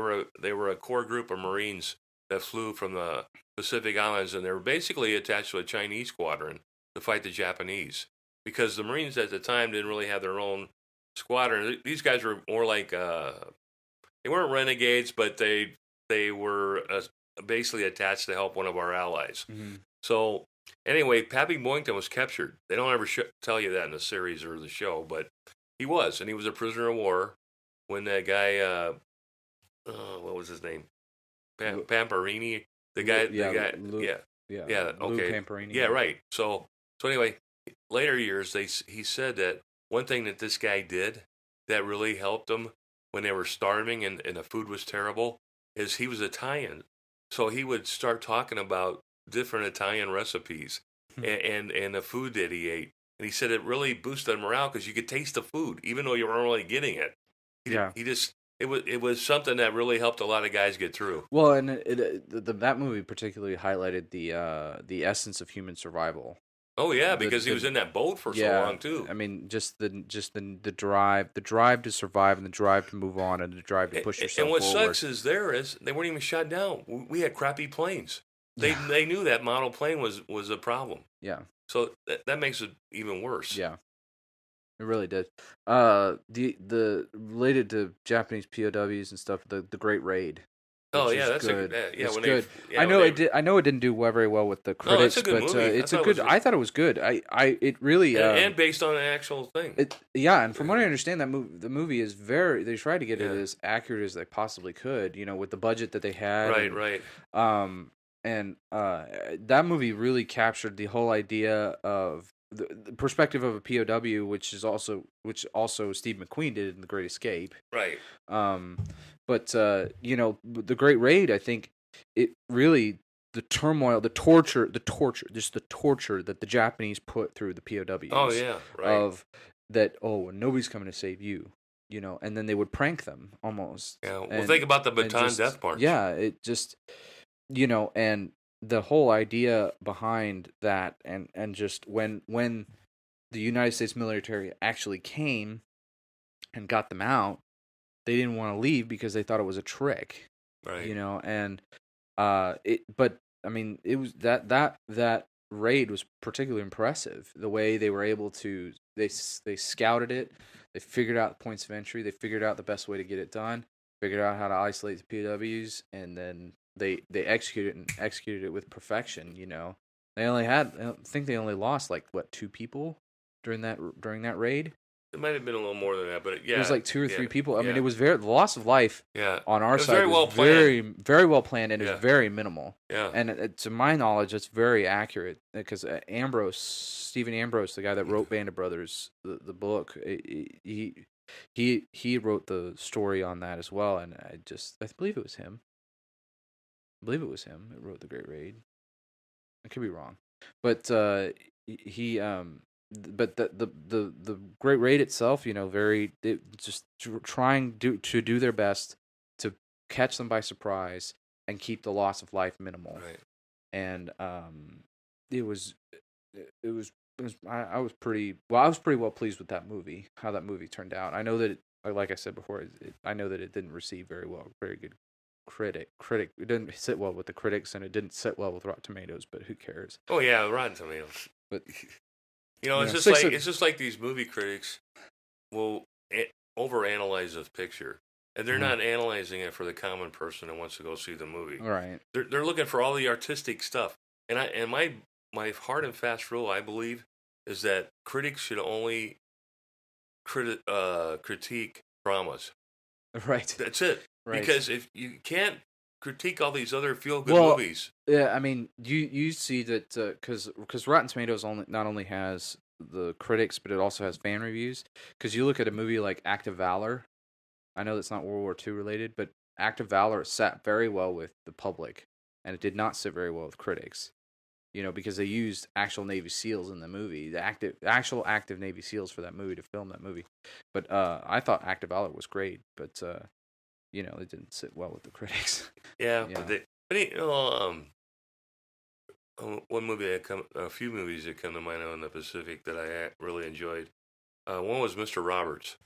were a core group of Marines that flew from the Pacific Islands, and they were basically attached to a Chinese squadron to fight the Japanese, because the Marines at the time didn't really have their own squadron. These guys were more like they weren't renegades, but they were basically attached to help one of our allies. Mm-hmm. So anyway, Pappy Boyington was captured. They don't ever tell you that in the series or the show, but he was a prisoner of war when that guy, what was his name? Pamparini, the guy, Lou Pamparini. Yeah, right. So anyway, later years, he said that one thing that this guy did that really helped them when they were starving and the food was terrible is he was Italian. So he would start talking about different Italian recipes and the food that he ate. And he said it really boosted morale because you could taste the food, even though you weren't really getting it. It was something that really helped a lot of guys get through. Well, and that movie particularly highlighted the essence of human survival. Oh yeah, because he was in that boat for so long too. I mean, just the drive to survive, and the drive to move on, and the drive to push yourself forward. And what sucks is they weren't even shot down. We had crappy planes. They knew that model plane was a problem. Yeah. So that makes it even worse. Yeah. It really did. The related to Japanese POWs and stuff, the Great Raid. Oh yeah, that's good. It's good. I know it didn't do very well with the critics, it's a good movie. It's a good. I thought it was good. It really and based on an actual thing. And from what I understand, the movie is very. They tried to get it as accurate as they possibly could. with the budget that they had. Right. And that movie really captured the whole idea of the perspective of a POW, which also Steve McQueen did in The Great Escape. Right. But the Great Raid, I think it really the turmoil, the torture that the Japanese put through the POWs. Oh yeah, right. Of that. Oh, nobody's coming to save you. And then they would prank them almost. Yeah. Well, think about the Bataan Death March. Yeah, it just and the whole idea behind that, and just when the United States military actually came and got them out, they didn't want to leave because they thought it was a trick. Right. And but I mean, it was that raid was particularly impressive. The way they were able to, they scouted it, they figured out the points of entry, they figured out the best way to get it done, figured out how to isolate the POWs, and then they executed it with perfection. They only had, I think they only lost 2 people during that raid. It might have been a little more than that, but yeah, it was like 2 or 3 people. I mean, yeah, it was the loss of life yeah. on our It was side very was well planned. very, very well planned, and it Yeah. was very minimal. Yeah. And to my knowledge, it's very accurate because Stephen Ambrose, the guy that wrote Band of Brothers, the book, he wrote the story on that as well, and I believe it was him. I believe it was him that wrote The Great Raid. I could be wrong, but but the Great Raid itself, just trying to do their best to catch them by surprise and keep the loss of life minimal. Right. And it was I was pretty well pleased with that movie, how that movie turned out. I know that like I said before, I know that it didn't receive very good critic. It didn't sit well with the critics, and it didn't sit well with Rotten Tomatoes. But who cares? Oh yeah, Rotten Tomatoes. But it's just like these movie critics will overanalyze a picture, and they're not analyzing it for the common person that wants to go see the movie. Right. They're looking for all the artistic stuff, and my hard and fast rule, I believe, is that critics should only critique dramas. Right. That's it. Right. Because if you can't critique all these other feel-good movies. Yeah, I mean, you see that because Rotten Tomatoes not only has the critics, but it also has fan reviews. Because you look at a movie like Act of Valor, I know that's not World War II related, but Act of Valor sat very well with the public, and it did not sit very well with critics. Because they used actual Navy SEALs in the movie, the actual active Navy SEALs for that movie to film that movie. But I thought Act of Valor was great, but it didn't sit well with the critics. Yeah, one movie a few movies that come to mind out in the Pacific that I really enjoyed. One was Mr. Roberts.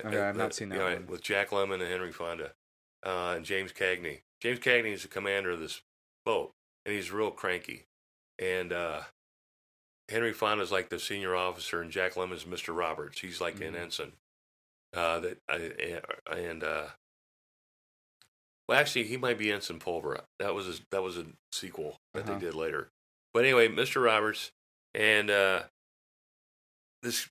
Okay, I've not seen that one. With Jack Lemmon and Henry Fonda, and James Cagney. James Cagney is the commander of this boat, and he's real cranky. And Henry Fonda's like the senior officer, and Jack Lemmon's Mr. Roberts. He's like an ensign. Well, actually, he might be Ensign Pulver. That was a sequel that they did later. But anyway, Mr. Roberts and this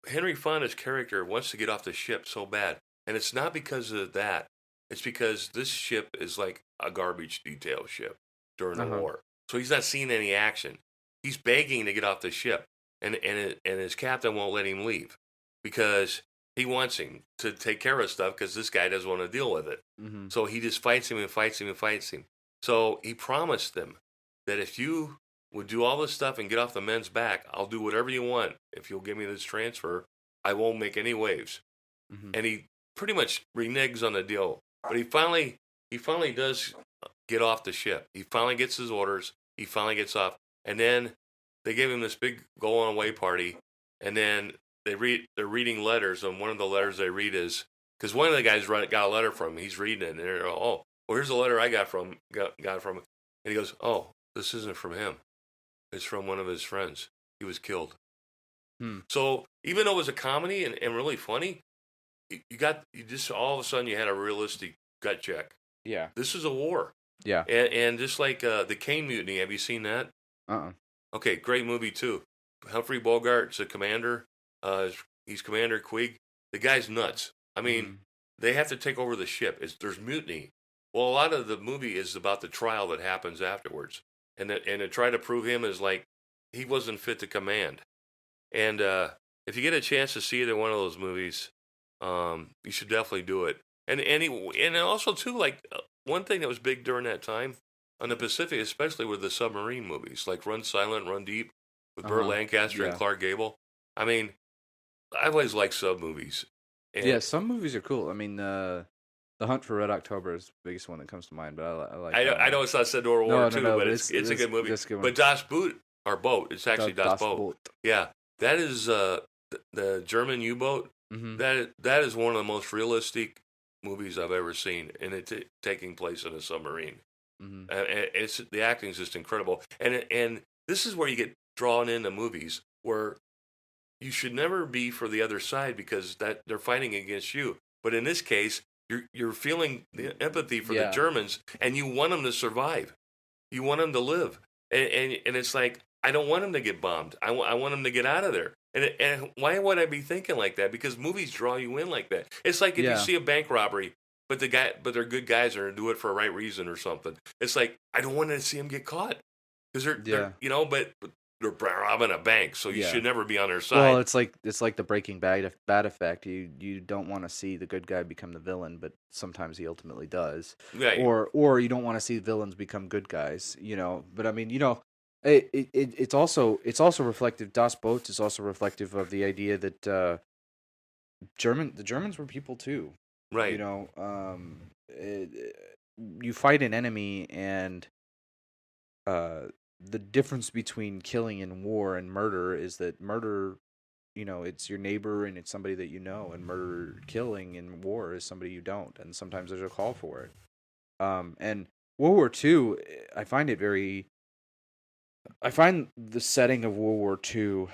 Henry Fonda's character wants to get off the ship so bad, and it's not because of that. It's because this ship is like a garbage detail ship during the war, so he's not seeing any action. He's begging to get off the ship, and his captain won't let him leave because he wants him to take care of stuff because this guy doesn't want to deal with it. Mm-hmm. So he just fights him and fights him and fights him. So he promised them that if you would do all this stuff and get off the men's back, I'll do whatever you want. If you'll give me this transfer, I won't make any waves. Mm-hmm. And he pretty much reneges on the deal. But he finally does get off the ship. He finally gets his orders. He finally gets off. And then they give him this big going away party. And then they're reading letters, and one of the letters they read is, because one of the guys got a letter from him, he's reading it, and they're, well, here's a letter I got from him. And he goes, oh, this isn't from him. It's from one of his friends. He was killed. So even though it was a comedy and really funny, you just all of a sudden you had a realistic gut check. Yeah. This is a war. Yeah. And just like the Caine Mutiny, have you seen that? Okay, great movie too. Humphrey Bogart's the commander. He's Commander Quigg. The guy's nuts. I mean, they have to take over the ship. There's mutiny. Well, a lot of the movie is about the trial that happens afterwards, and to try to prove him is like he wasn't fit to command. And if you get a chance to see either one of those movies, you should definitely do it. And also too, like one thing that was big during that time on the Pacific, especially with the submarine movies, like Run Silent, Run Deep, with Burt Lancaster and Clark Gable. I mean, I've always liked sub movies. Yeah, some movies are cool. I mean, The Hunt for Red October is the biggest one that comes to mind. But I like. I know it's not said World War II, but it's a good movie. But Das Boot, our boat, it's actually Das Boot. Yeah, that is the German U-boat. Mm-hmm. That is one of the most realistic movies I've ever seen, and it's taking place in a submarine. Mm-hmm. And the acting is just incredible. And this is where you get drawn into movies where you should never be for the other side because that they're fighting against you. But in this case, you're feeling the empathy for the Germans, and you want them to survive. You want them to live. And it's like, I don't want them to get bombed. I want them to get out of there. And why would I be thinking like that? Because movies draw you in like that. It's like if you see a bank robbery, but they're good guys are gonna do it for a right reason or something. It's like I don't want to see them get caught because they're but they're robbing a bank, so you should never be on their side. Well, it's like the Breaking Bad effect. You don't want to see the good guy become the villain, but sometimes he ultimately does. Right. Or you don't want to see villains become good guys. But I mean, it's also reflective. Das Boot is also reflective of the idea that the Germans were people too. Right. You fight an enemy, and the difference between killing in war and murder is that murder, it's your neighbor and it's somebody that you know, and killing in war is somebody you don't, and sometimes there's a call for it. And World War II, I find the setting of World War II,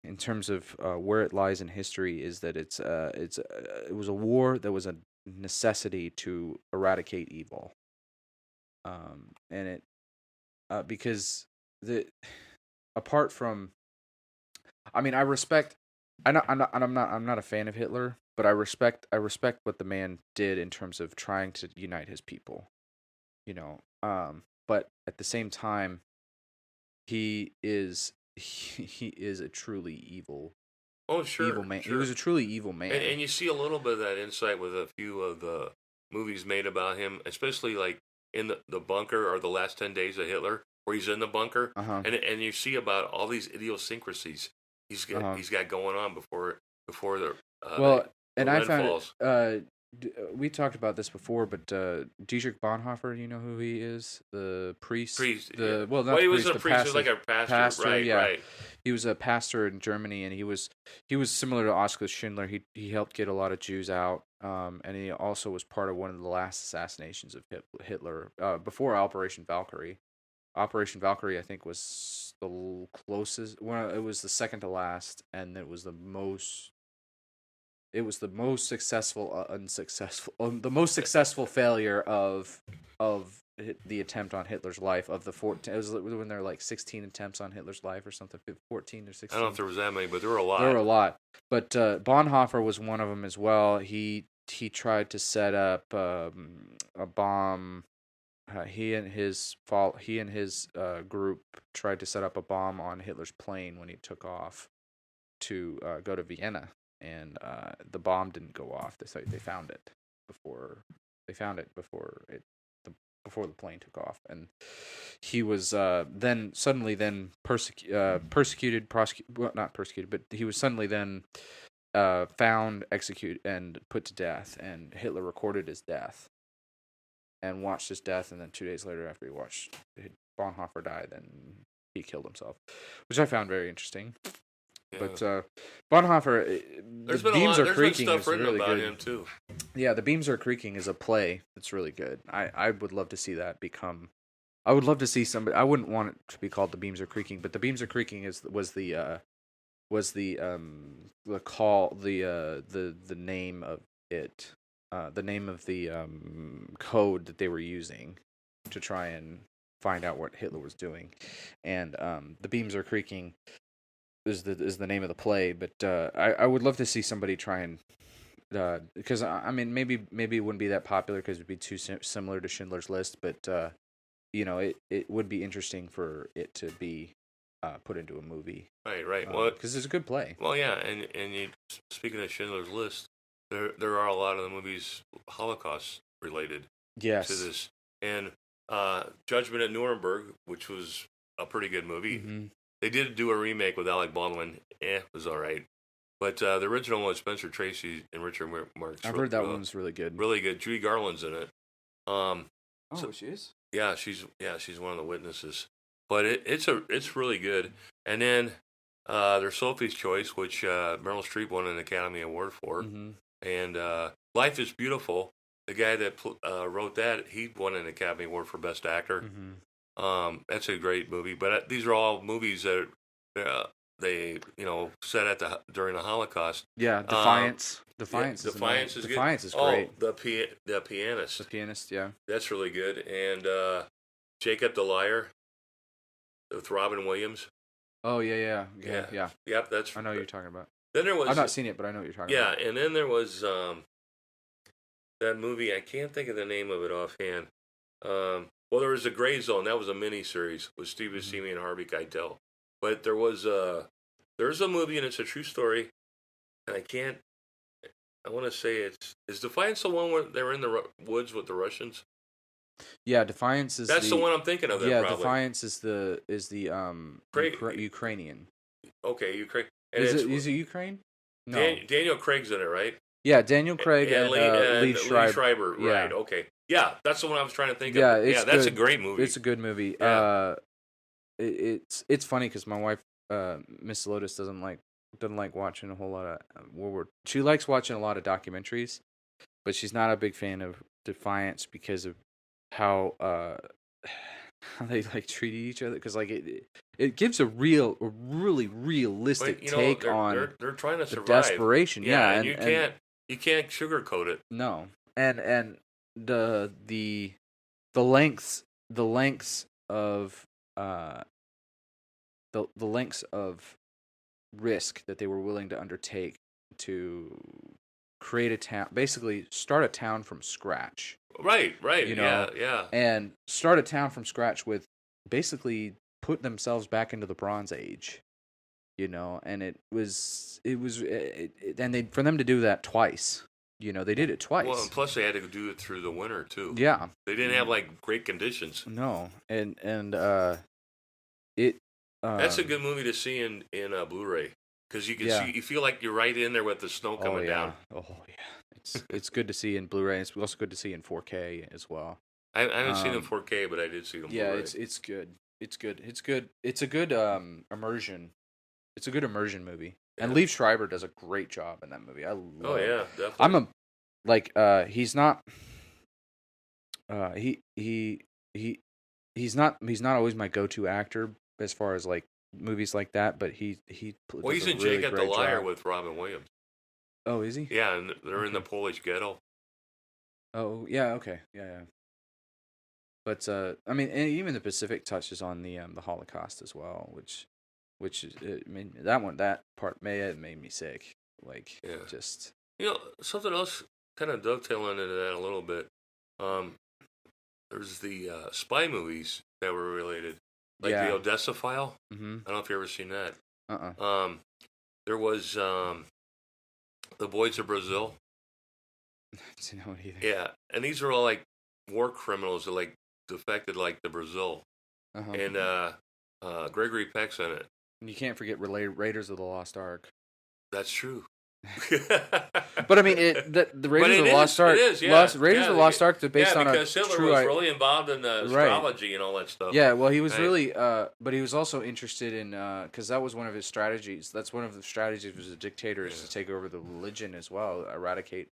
in terms of where it lies in history, is that it was a war that was a necessity to eradicate evil. And it because apart from, I mean, I'm not a fan of Hitler, but I respect what the man did in terms of trying to unite his people. But at the same time, he is a truly evil. Oh, sure. Evil man. Sure. He was a truly evil man. And you see a little bit of that insight with a few of the movies made about him, especially like in the bunker or the last 10 days of Hitler, where he's in the bunker, and you see about all these idiosyncrasies he's got going on before the and I found we talked about this before, but Dietrich Bonhoeffer, you know who he is? The priest. He was a priest. Pastor, he was like a pastor. Right. He was a pastor in Germany, and he was similar to Oskar Schindler. He helped get a lot of Jews out, and he also was part of one of the last assassinations of Hitler before Operation Valkyrie. Operation Valkyrie, I think, was the closest. Well, it was the second to last, and it was the most. It was the most successful, the most successful failure of the attempt on Hitler's life of the 14. It was when there were like 16 attempts on Hitler's life or something, 14 or 16. I don't know if there was that many, but there were a lot. There were a lot, but Bonhoeffer was one of them as well. He tried to set up a bomb. He and his group tried to set up a bomb on Hitler's plane when he took off to go to Vienna. And the bomb didn't go off. They found it before the plane took off, and he was then persecuted, not persecuted, but he was suddenly then found, executed, and put to death. And Hitler recorded his death and watched his death, and then 2 days later, after he watched Bonhoeffer die, then he killed himself, which I found very interesting. Yeah. But Bonhoeffer, there's been stuff written really about good. him too. Yeah, The Beams Are Creaking is a play that's really good. I would love to see that become. I would love to see somebody. I wouldn't want it to be called The Beams Are Creaking, but The Beams Are Creaking was the name of it, the name of the code that they were using to try and find out what Hitler was doing, and The Beams Are Creaking is the name of the play, but I would love to see somebody try and because I mean maybe it wouldn't be that popular because it'd be too similar to Schindler's List, but it would be interesting for it to be put into a movie. Right. Well, because it's a good play. Well, yeah, and speaking of Schindler's List, there are a lot of the movies Holocaust related. Yes. To this, and Judgment at Nuremberg, which was a pretty good movie. Mm-hmm. They did do a remake with Alec Baldwin. It was all right. But the original one was Spencer Tracy and Richard Marx. I've heard that one's really good. Really good. Judy Garland's in it. She is? Yeah, she's one of the witnesses. But it's really good. And then there's Sophie's Choice, which Meryl Streep won an Academy Award for. Mm-hmm. And Life is Beautiful. The guy that wrote that, he won an Academy Award for Best Actor. Mm-hmm. That's a great movie, but these are all movies that they set during the Holocaust. Yeah, Defiance. Defiance is good. Defiance is great. Oh, the Pianist. The Pianist, yeah. That's really good. And Jacob the Liar with Robin Williams. Oh yeah. Yep, that's. I know what you're talking about. Then there was. I've not seen it, but I know what you're talking about. Yeah, and then there was that movie. I can't think of the name of it offhand. Well, there was a Gray Zone. That was a mini series with Steve Buscemi and Harvey Keitel. But there's a movie, and it's a true story. And I want to say is Defiance the one where they're in the woods with the Russians? Yeah, Defiance is That's the one I'm thinking of. Yeah, probably. Defiance is the Ukrainian. Okay, Ukraine. Is it Ukraine? No. Daniel Craig's in it, right? Yeah, Daniel Craig and Lee Schreiber. Yeah. Right. Okay. Yeah, that's the one I was trying to think yeah, of. It's that's good. A great movie. It's a good movie. Yeah. It's funny because my wife, Miss Lotus, doesn't like watching a whole lot of World War. She likes watching a lot of documentaries, but she's not a big fan of Defiance because of how they like treated each other. Because like it gives a really realistic take on they're trying to survive. The desperation. Yeah, and you can't sugarcoat it. No, and the lengths of the lengths of risk that they were willing to undertake to create a town, basically start a town from scratch. Right. You know, yeah. And start a town from scratch with basically put themselves back into the Bronze Age. You know, and it was and for them to do that twice. You know, they did it twice. Well, and plus they had to do it through the winter too. Yeah, they didn't have like great conditions. No, and it. That's a good movie to see in Blu-ray because you can see, you feel like you're right in there with the snow coming down. Oh yeah, it's good to see in Blu-ray. It's also good to see in 4K as well. I haven't seen it in 4K, but I did see it in Blu-ray. Yeah, it's good. It's good. It's a good immersion. It's a good immersion movie. Yeah. And Liev Schreiber does a great job in that movie. I love it. Definitely. He's not he's not always my go-to actor as far as like movies like that, but he's in Jake at the Liar with Robin Williams. Oh, is he? Yeah, and they're in the Polish ghetto. Oh, yeah, okay. Yeah. But I mean, and even the Pacific touches on the Holocaust as well, which is, I mean, that part made me sick. Like, just something else kind of dovetailing into that a little bit. There's the spy movies that were related, like the Odessa File. Mm-hmm. I don't know if you ever seen that. There was The Boys of Brazil. I didn't know it either. Yeah, and these are all like war criminals that like defected like to Brazil, and Gregory Peck's in it. And you can't forget Raiders of the Lost Ark. That's true. But I mean, the Raiders of the Lost Ark. Raiders of the Lost Ark is based on a because Hitler was really involved in astrology and all that stuff. Yeah, well, he was really, but he was also interested in because that was one of his strategies. That's one of the strategies as a dictator is to take over the religion as well, eradicate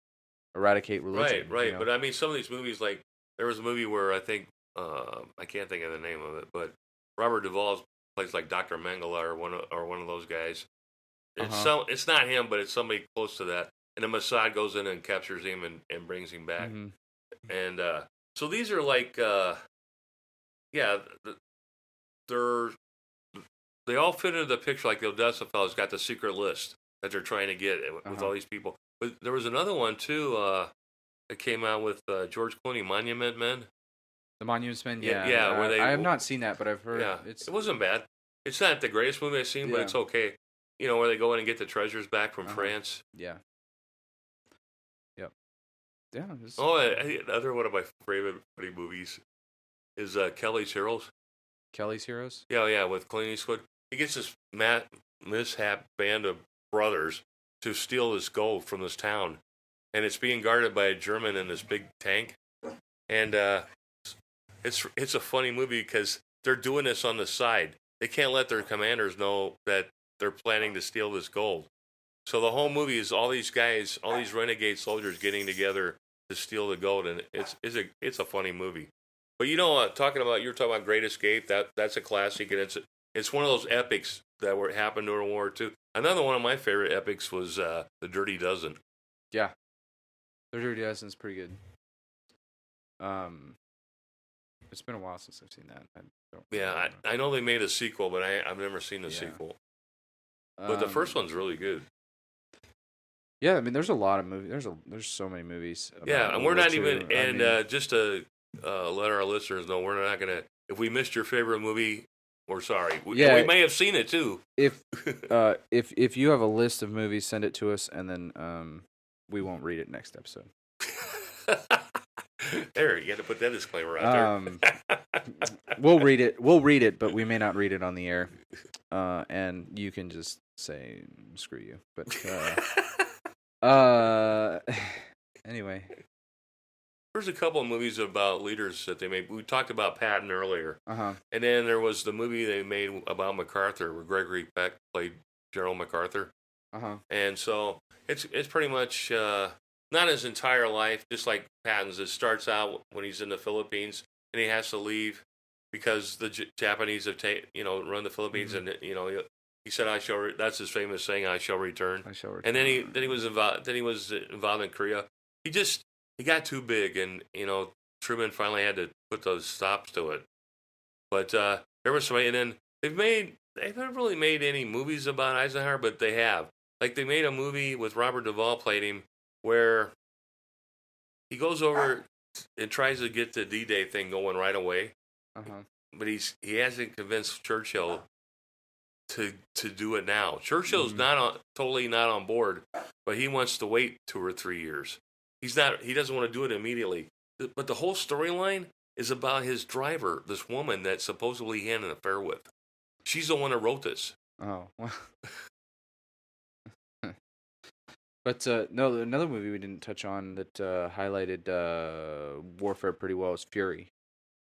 religion. Right. You know? But I mean, some of these movies, like there was a movie where I think I can't think of the name of it, but Robert Duvall plays like Dr. Mengele or one of those guys. It's not him, but it's somebody close to that. And the Mossad goes in and captures him and brings him back. Mm-hmm. And so these are like, they all fit into the picture. Like the Odessa Files got the secret list that they're trying to get with all these people. But there was another one too that came out with George Clooney, Monument Men. The Monument Men, yeah. I have not seen that, but I've heard. Yeah, it wasn't bad. It's not the greatest movie I've seen, but it's okay. You know, where they go in and get the treasures back from France. Yeah. Yep. Yeah. Another one of my favorite funny movies is Kelly's Heroes. Kelly's Heroes? Yeah, with Clint Eastwood. He gets this mishap band of brothers to steal this gold from this town. And it's being guarded by a German in this big tank. And it's a funny movie because they're doing this on the side. They can't let their commanders know that they're planning to steal this gold. So the whole movie is all these guys, all these renegade soldiers getting together to steal the gold, and it's a funny movie. But you know, you were talking about Great Escape. That's a classic, and it's one of those epics that happened during World War II. Another one of my favorite epics was The Dirty Dozen. Yeah, The Dirty Dozen is pretty good. It's been a while since I've seen that. Yeah, I know they made a sequel, but I've never seen the sequel. But the first one's really good. Yeah, I mean, there's a lot of movies. There's so many movies. Yeah, and we're not even. And just to let our listeners know, we're not gonna. If we missed your favorite movie, we're sorry. We may have seen it too. If you have a list of movies, send it to us, and then we won't read it next episode. There, you got to put that disclaimer out there. We'll read it, but we may not read it on the air. And you can just say screw you. But anyway, there's a couple of movies about leaders that they made. We talked about Patton earlier, and then there was the movie they made about MacArthur, where Gregory Peck played General MacArthur. And so it's pretty much not his entire life, just like Patton's. It starts out when he's in the Philippines and he has to leave because the Japanese have run the Philippines, and he said, "I shall." That's his famous saying, "I shall return." I shall return. And then he was involved. Then he was involved in Korea. He got too big, and Truman finally had to put those stops to it. But there was somebody, and then they've never really made any movies about Eisenhower, but they have. Like they made a movie with Robert Duvall played him, where he goes over and tries to get the D-Day thing going right away, but he hasn't convinced Churchill to do it now. Churchill's totally not on board, but he wants to wait 2 or 3 years. He doesn't want to do it immediately. But the whole storyline is about his driver, this woman that supposedly he had an affair with. She's the one that wrote this. Oh, well. But no, another movie we didn't touch on that highlighted warfare pretty well is Fury.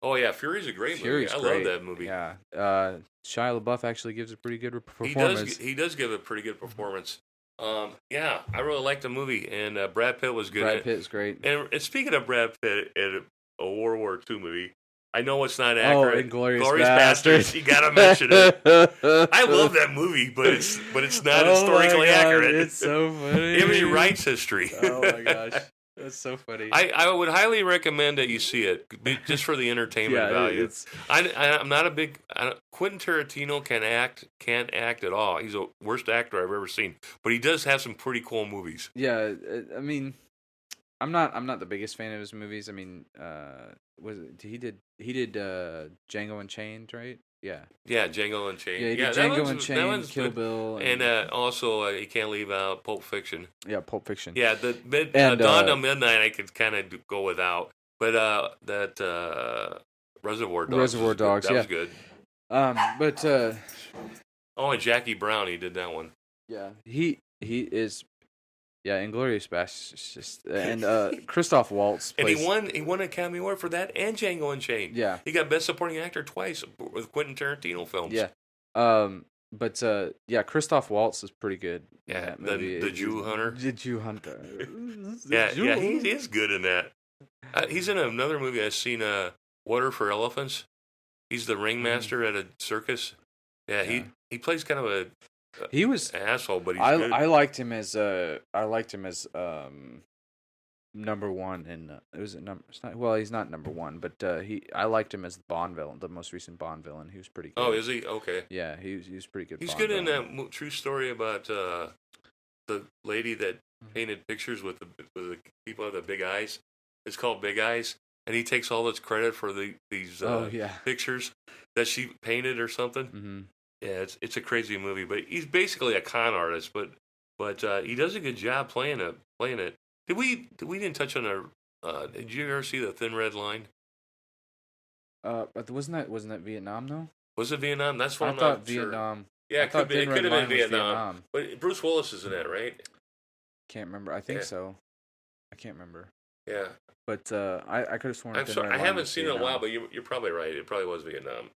Oh yeah, Fury's a great movie. I love that movie. Yeah, Shia LaBeouf actually gives a pretty good performance. He does give a pretty good performance. Yeah, I really liked the movie, and Brad Pitt was good. Brad Pitt is great. And speaking of Brad Pitt in a World War II movie, I know it's not accurate. Oh, Inglourious Basterds. You gotta mention it. I love that movie, but it's not historically accurate. It's so funny. He writes history. Oh my gosh, that's so funny. I would highly recommend that you see it, just for the entertainment value. I'm not a big Quentin Tarantino can't act at all. He's the worst actor I've ever seen, but he does have some pretty cool movies. Yeah, I mean, I'm not the biggest fan of his movies. I mean, he did Django Unchained, right? Yeah. Yeah, Django Unchained. Yeah, he did Django Unchained, Kill Bill, and also you can't leave out Pulp Fiction. Yeah, Pulp Fiction. Yeah, Dawn to Midnight I could kind of go without, but that Reservoir Dogs. That was good. But and Jackie Brown, he did that one. Yeah, he is. Yeah, Inglourious Basterds, and Christoph Waltz plays... And he won an Academy Award for that and Django Unchained. Yeah. He got Best Supporting Actor twice with Quentin Tarantino films. Yeah. But Christoph Waltz is pretty good. Yeah, the Jew Hunter. The Jew Hunter. Yeah, he is good in that. He's in another movie I've seen, Water for Elephants. He's the ringmaster at a circus. Yeah, he plays kind of a... He was an asshole, but he's good. I liked him as number one in he's not number one, but I liked him as the Bond villain, the most recent Bond villain. He was pretty good. Oh, is he? Okay. Yeah, he was pretty good. He's Bond good villain. in that true story about the lady that painted pictures with the people with the big eyes. It's called Big Eyes, and he takes all this credit for these pictures that she painted or something. Mm-hmm. Yeah, it's a crazy movie, but he's basically a con artist, but he does a good job playing it. We didn't touch on did you ever see The Thin Red Line? But wasn't that Vietnam though? Was it Vietnam? That's what I thought Vietnam. Sure. Yeah, it could have been Vietnam. But Bruce Willis is in that, right? Can't remember. I think so. I can't remember. Yeah. But I could have sworn. I'm sorry, I haven't seen it in a while, but you're probably right. It probably was Vietnam.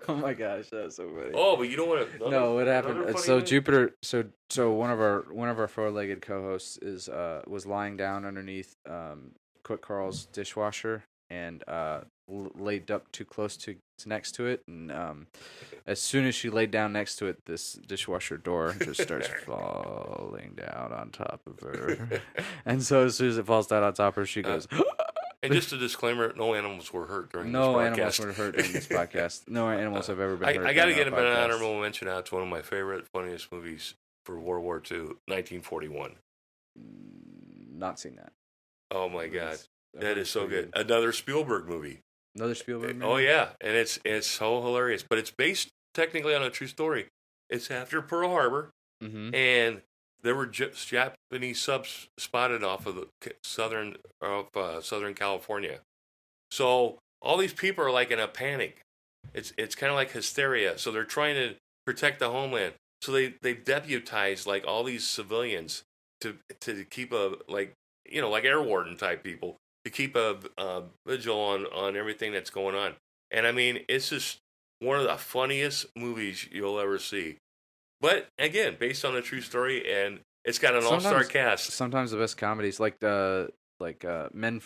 Oh my gosh, that's so funny. Oh, but you don't want to. No, what happened? So Jupiter. So one of our four-legged co-hosts was lying down underneath QuicKarl's dishwasher and laid up too close to next to it, and as soon as she laid down next to it, this dishwasher door just starts falling down on top of her, and so as soon as it falls down on top of her, she goes. And just a disclaimer: no animals were hurt during this No broadcast. animals were hurt during this podcast. No animals have ever been hurt. I got to during get our an podcast. honorable mention out to one of my favorite, funniest movies for World War II, 1941. Not seen that. Oh my God, That that was is so pretty good. Another Spielberg movie. Another Spielberg movie? Oh yeah, and it's so hilarious, but it's based technically on a true story. It's after Pearl Harbor, and there were Japanese subs spotted off of the southern California. So all these people are like in a panic. It's kind of like hysteria. So they're trying to protect the homeland. So they deputize like all these civilians to keep a like air warden type people to keep a vigil on everything that's going on. And I mean, it's just one of the funniest movies you'll ever see. But again, based on a true story, and it's got an all-star cast. Sometimes the best comedies, like Men.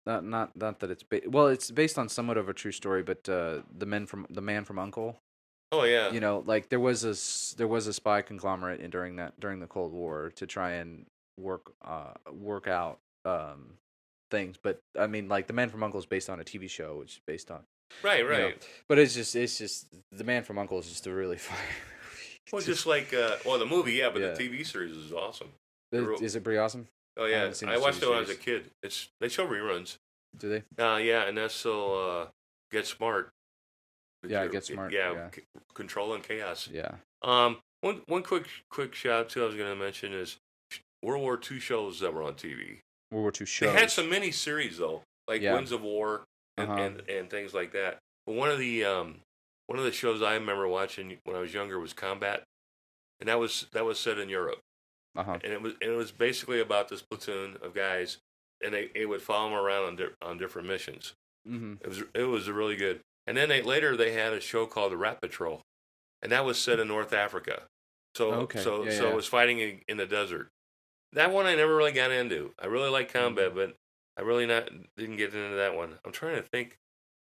Not that it's it's based on somewhat of a true story, but the Man from U.N.C.L.E. Oh yeah. Like there was a spy conglomerate during the Cold War to try and work out things. But I mean, like the Man from U.N.C.L.E. is based on a TV show, which is based on right. But it's just the Man from U.N.C.L.E. is just a really funny movie. Well, just like the movie, but the TV series is awesome. Is it pretty awesome? Oh yeah, I watched it when I was a kid. They show reruns. Do they? Yeah, and that's so Get Smart. Get Smart. Yeah, Control and Chaos. Yeah. One quick shout out too I was going to mention is World War II shows that were on TV. World War II shows. They had some mini series though, like Winds of War and things like that. But one of the shows I remember watching when I was younger was Combat, and that was set in Europe. And it was basically about this platoon of guys, and they would follow them around on different missions. It was really good. And then later they had a show called The Rat Patrol, and that was set in North Africa. So it was fighting in the desert. That one I never really got into. I really like Combat, but I really didn't get into that one. I'm trying to think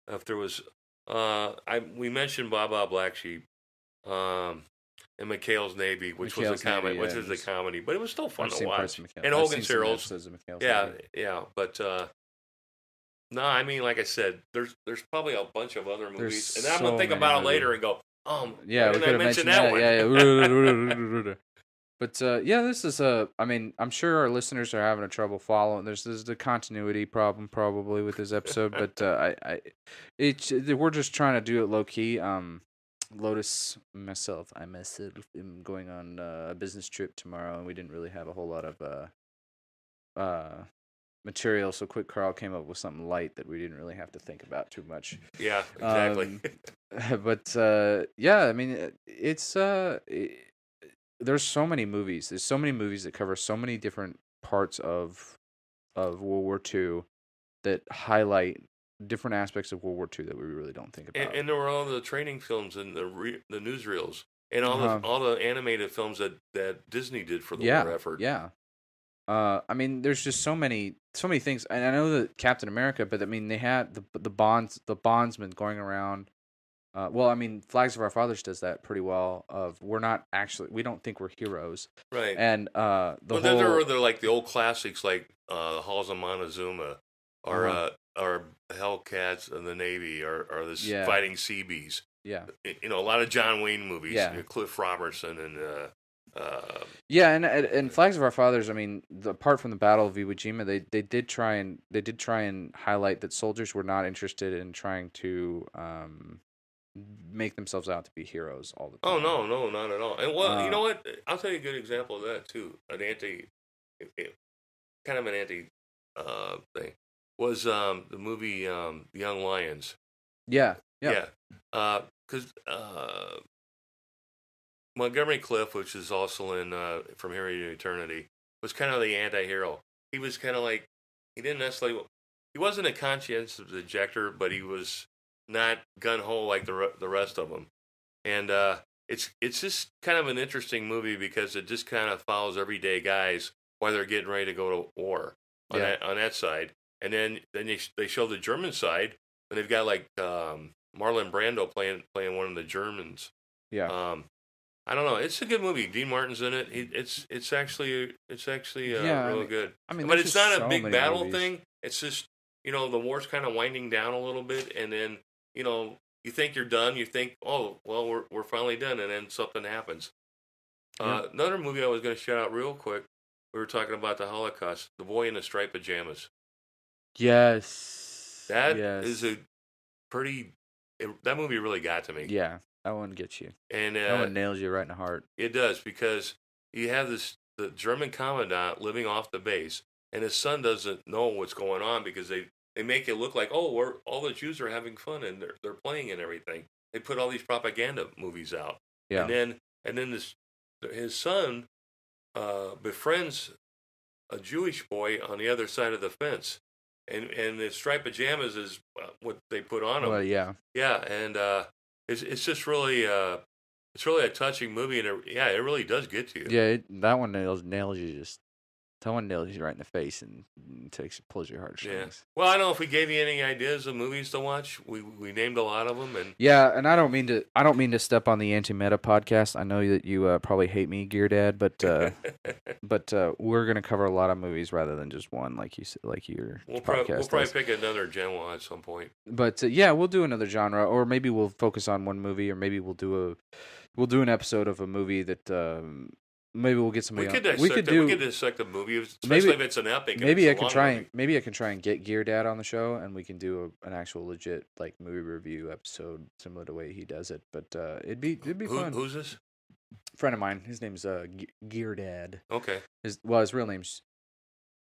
if there was. We mentioned Baba Black Sheep. And McHale's Navy, which was a comedy, but it was still fun to watch. And Hogan's Heroes, yeah. But no, I mean, like I said, there's probably a bunch of other movies, and I'm gonna think about it later and go, yeah, we could have mentioned that one. Yeah. But this is I mean, I'm sure our listeners are having trouble following. There's the continuity problem probably with this episode, but we're just trying to do it low key. Lotus, I myself am going on a business trip tomorrow, and we didn't really have a whole lot of material, so QuicKarl came up with something light that we didn't really have to think about too much. Yeah, exactly. But I mean, it's there's so many movies. There's so many movies that cover so many different parts of World War II that highlight different aspects of World War II that we really don't think about. And there were all the training films and the newsreels and all the animated films that Disney did for the war effort. Yeah. I mean, there's just so many things, and I know that Captain America, but I mean, they had the bondsman going around. Well, I mean, Flags of Our Fathers does that pretty well. We don't think we're heroes, right? And then there were like the old classics like Halls of Montezuma, or Hellcats of the Navy, or this Fighting Seabees. Yeah, a lot of John Wayne movies. Yeah, Cliff Robertson and. And Flags of Our Fathers. I mean, apart from the Battle of Iwo Jima, they did try and highlight that soldiers were not interested in trying to make themselves out to be heroes all the time. Oh no, not at all. And you know what? I'll tell you a good example of that too. Kind of an anti thing was the movie Young Lions. Yeah. Because Montgomery Clift, which is also in From Here to Eternity, was kind of the anti-hero. He was kind of like, he wasn't a conscientious objector, but he was not gun-ho like the rest of them. And it's just kind of an interesting movie because it just kind of follows everyday guys while they're getting ready to go to war on that side. And then they show the German side, and they've got like Marlon Brando playing one of the Germans. Yeah. I don't know. It's a good movie. Dean Martin's in it. It's actually really good. I mean, but it's not a big battle movies. thing. It's just the war's kind of winding down a little bit, and then you think you're done. You think, oh well, we're finally done, and then something happens. Yeah. Another movie I was going to shout out real quick. We were talking about the Holocaust. The Boy in the Striped Pajamas. Yes. That yes. is a pretty. That movie really got to me. Yeah, that one gets you. And that one nails you right in the heart. It does, because you have the German commandant living off the base, and his son doesn't know what's going on because they make it look like, oh, all the Jews are having fun and they're playing and everything. They put all these propaganda movies out. Yeah. And then his son befriends a Jewish boy on the other side of the fence, and the striped pajamas is what they put on him. Well, yeah. Yeah, and it's just really it's really a touching movie, and it really does get to you. Yeah, that one nails you just. That one nails you right in the face and pulls your heartstrings. Yeah. Well, I don't know if we gave you any ideas of movies to watch. We named a lot of them, and yeah, and I don't mean to step on the anti-meta podcast. I know that you probably hate me, Gear Dad, but we're gonna cover a lot of movies rather than just one, like you said, like your podcast. We'll probably pick another genre at some point. But yeah, we'll do another genre, or maybe we'll focus on one movie, or maybe we'll do an episode of a movie that. Maybe we'll get somebody. We could dissect a movie, especially if it's an epic. Maybe I can try and get Gear Dad on the show, and we can do an actual legit like movie review episode, similar to the way he does it. But it'd be fun. Who's this? Friend of mine. His name's Gear Dad. Okay. His real name's.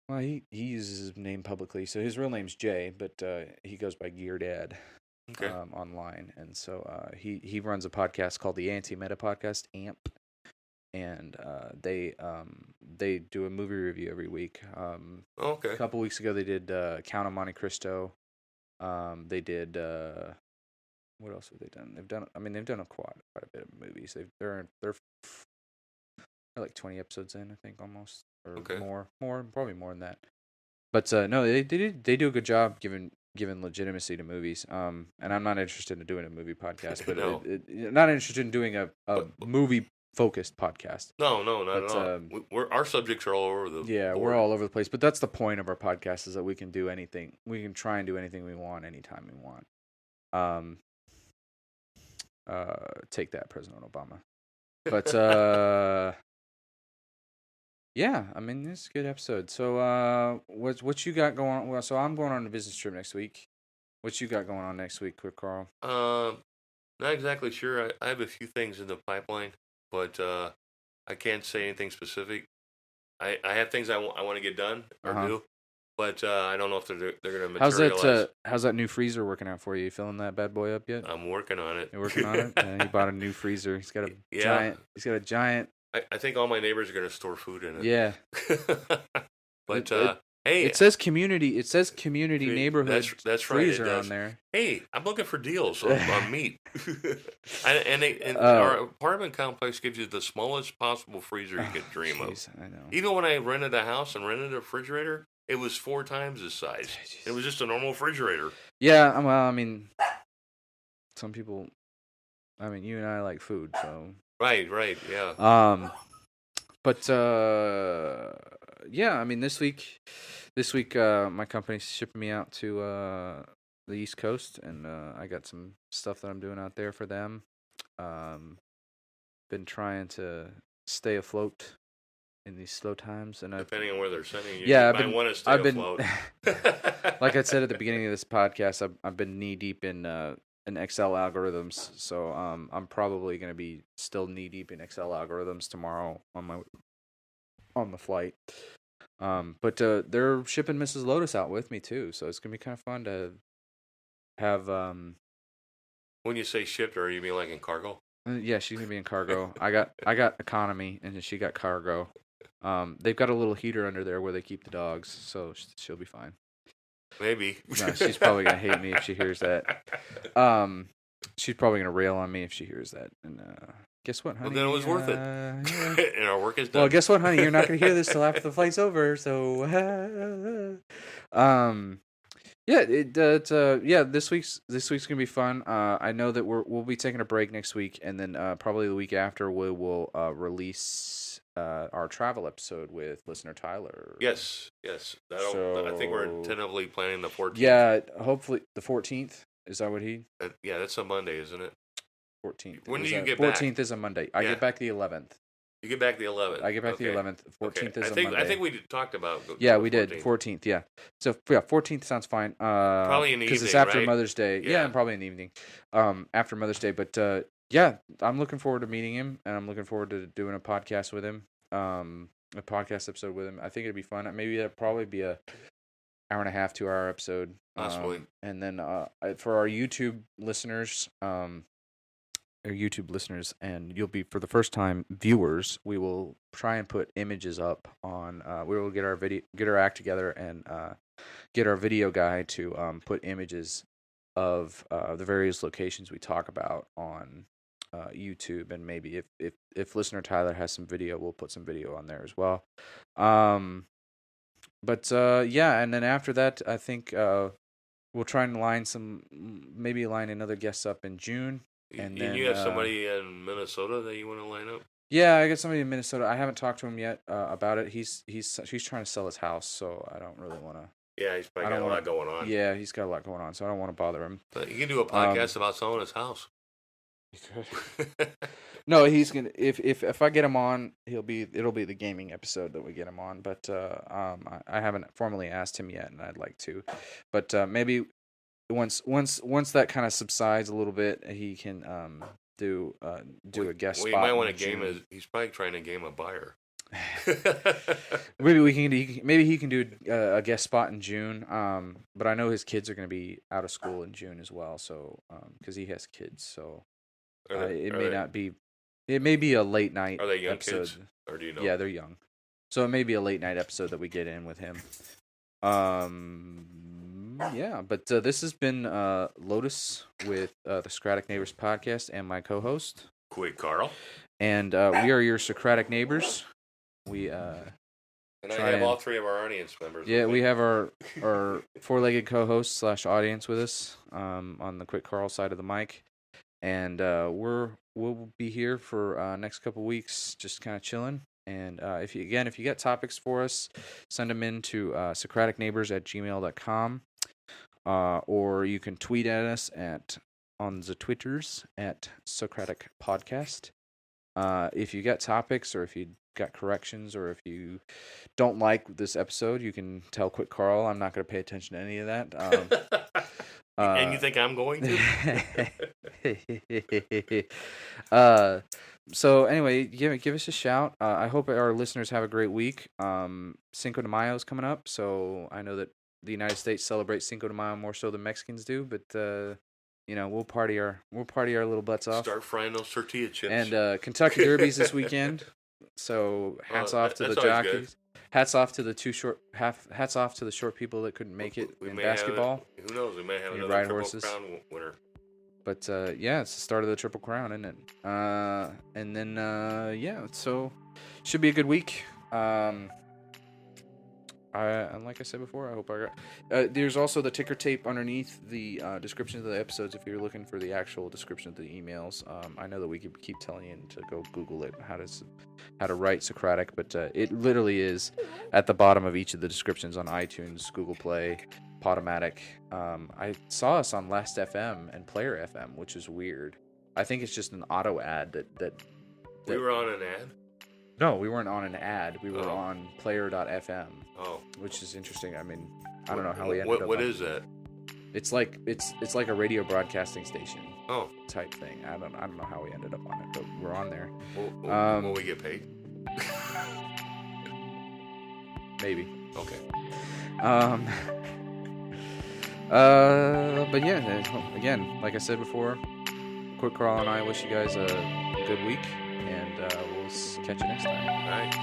Well, he uses his name publicly, so his real name's Jay, but he goes by Gear Dad. Okay. Online, and so he runs a podcast called the Anti-Meta Podcast, AMP. And they do a movie review every week. Okay. A couple weeks ago, they did Count of Monte Cristo. They did what else have they done? They've done quite a bit of movies. They're like 20 episodes in, I think, almost, or okay. more, probably more than that. But no, they do a good job giving legitimacy to movies. And I'm not interested in doing a movie podcast, but no. Not interested in doing a movie focused podcast. No, not at all. Our subjects are all over the board. We're all over the place, but that's the point of our podcast, is that we can do anything. We can try and do anything we want anytime we want. Take that, President Obama. But yeah, I mean, this is a good episode. So what you got going on? Well, so I'm going on a business trip next week. What you got going on next week, QuicKarl? Not exactly sure. I have a few things in the pipeline, but I can't say anything specific. I have things I want to get done or do, but I don't know if they're going to materialize. How's that new freezer working out for you? You filling that bad boy up yet? I'm working on it. You're working on it? Yeah, he bought a new freezer. He's got a giant. I think all my neighbors are going to store food in it. Yeah. But hey, it says community neighborhood. That's freezer right, on there. Hey, I'm looking for deals on meat. and our apartment complex gives you the smallest possible freezer you could dream of. I know. Even when I rented a house and rented a refrigerator, it was 4 times the size. It was just a normal refrigerator. Yeah, well, I mean, some people. I mean, you and I like food, so. Right, yeah. But yeah, I mean, this week, my company's shipping me out to the East Coast, and I got some stuff that I'm doing out there for them. Been trying to stay afloat in these slow times, and depending on where they're sending you, yeah, you might want to stay afloat. Like I said at the beginning of this podcast, I've been knee deep in Excel algorithms, so I'm probably going to be still knee deep in Excel algorithms tomorrow on the flight. But they're shipping Mrs. Lotus out with me too, so it's going to be kind of fun to have. When you say shipped, or you mean like in cargo? Yeah, she's gonna be in cargo. I got economy, and she got cargo. They've got a little heater under there where they keep the dogs, so she'll be fine. Maybe. No, she's probably gonna hate me if she hears that. She's probably gonna rail on me if she hears that. And guess what, honey? Well, then it was worth it. Yeah. And our work is done. Well, guess what, honey? You're not gonna hear this till after the flight's over. So, yeah, this week's gonna be fun. I know that we'll be taking a break next week, and then probably the week after we will release our travel episode with listener Tyler. Yes. I think we're tentatively planning the 14th. Yeah, hopefully the 14th. Is that what he? Yeah, that's a Monday, isn't it? 14th. When do you get back? 14th is a Monday. I get back the 11th. You get back the 11th. I get back the 11th. 14th is a Monday. I think we talked about. Yeah, we did 14th. Yeah. So yeah, 14th sounds fine. Probably in the evening, because it's after right? Mother's Day. Yeah, and probably in the evening. After Mother's Day, but yeah, I'm looking forward to meeting him, and I'm looking forward to doing a podcast with him. A podcast episode with him. I think it'd be fun. Maybe that'd probably be a hour and a half, 2 hour episode. Possibly. And then for our YouTube listeners, and you'll be, for the first time, viewers, we will try and put images up on. We will get our act together, and get our video guy to put images of the various locations we talk about on YouTube, and maybe if listener Tyler has some video, we'll put some video on there as well. But yeah, and then after that, I think we'll try and line another guest up in June. And then you have somebody in Minnesota that you want to line up? Yeah, I got somebody in Minnesota. I haven't talked to him yet about it. He's trying to sell his house, so I don't really want to. Yeah, he's probably got a lot going on. Yeah, he's got a lot going on, so I don't want to bother him. But you can do a podcast about selling his house. No, he's gonna. If I get him on, it'll be the gaming episode that we get him on. But I haven't formally asked him yet, and I'd like to. But maybe once that kind of subsides a little bit, he can do a guest spot. You might want to game. He's probably trying to game a buyer. Maybe he can do a guest spot in June. But I know his kids are going to be out of school in June as well. So because he has kids, so it may be a late night. Are they young episode. Kids? Or do you know? Yeah, they're young. So it may be a late night episode that we get in with him. Yeah, but this has been Lotus with the Socratic Neighbors podcast and my co-host QuicKarl. And we are your Socratic neighbors. We and I have all three of our audience members. Yeah, we have our four-legged co-host / audience with us on the QuicKarl side of the mic, and we'll be here for next couple weeks, just kind of chilling. And if you got topics for us, send them in to socraticneighbors@gmail.com, or you can tweet at us on the Twitters at Socratic Podcast. If you got topics, or if you got corrections, or if you don't like this episode, you can tell QuicKarl. I'm not going to pay attention to any of that. And you think I'm going to? So anyway, give us a shout. I hope our listeners have a great week. Cinco de Mayo is coming up, so I know that the United States celebrates Cinco de Mayo more so than Mexicans do, but we'll party our little butts off. Start frying those tortilla chips. And Kentucky Derby's this weekend, so hats off to the jockeys. Hats off to the short people that couldn't make it in basketball. Who knows? We may have another ride Triple horses. Crown winner. But yeah, it's the start of the Triple Crown, isn't it? And then so should be a good week. And like I said before, I hope I got. There's also the ticker tape underneath the description of the episodes if you're looking for the actual description of the emails. I know that we could keep telling you to go Google it, how to write Socratic, but it literally is at the bottom of each of the descriptions on iTunes, Google Play, Podomatic. I saw us on Last FM and Player FM, which is weird. I think it's just an auto ad that we were on an ad. No, we weren't on an ad. We were on player.fm. Oh. Which is interesting. I mean, I don't know how we ended up. What is that? It's like a radio broadcasting station. Oh. Type thing. I don't know how we ended up on it, but we're on there. Will we get paid? Maybe. Okay. But yeah, again, like I said before, QuicKarl and I wish you guys a good week, and we'll catch you next time. All right.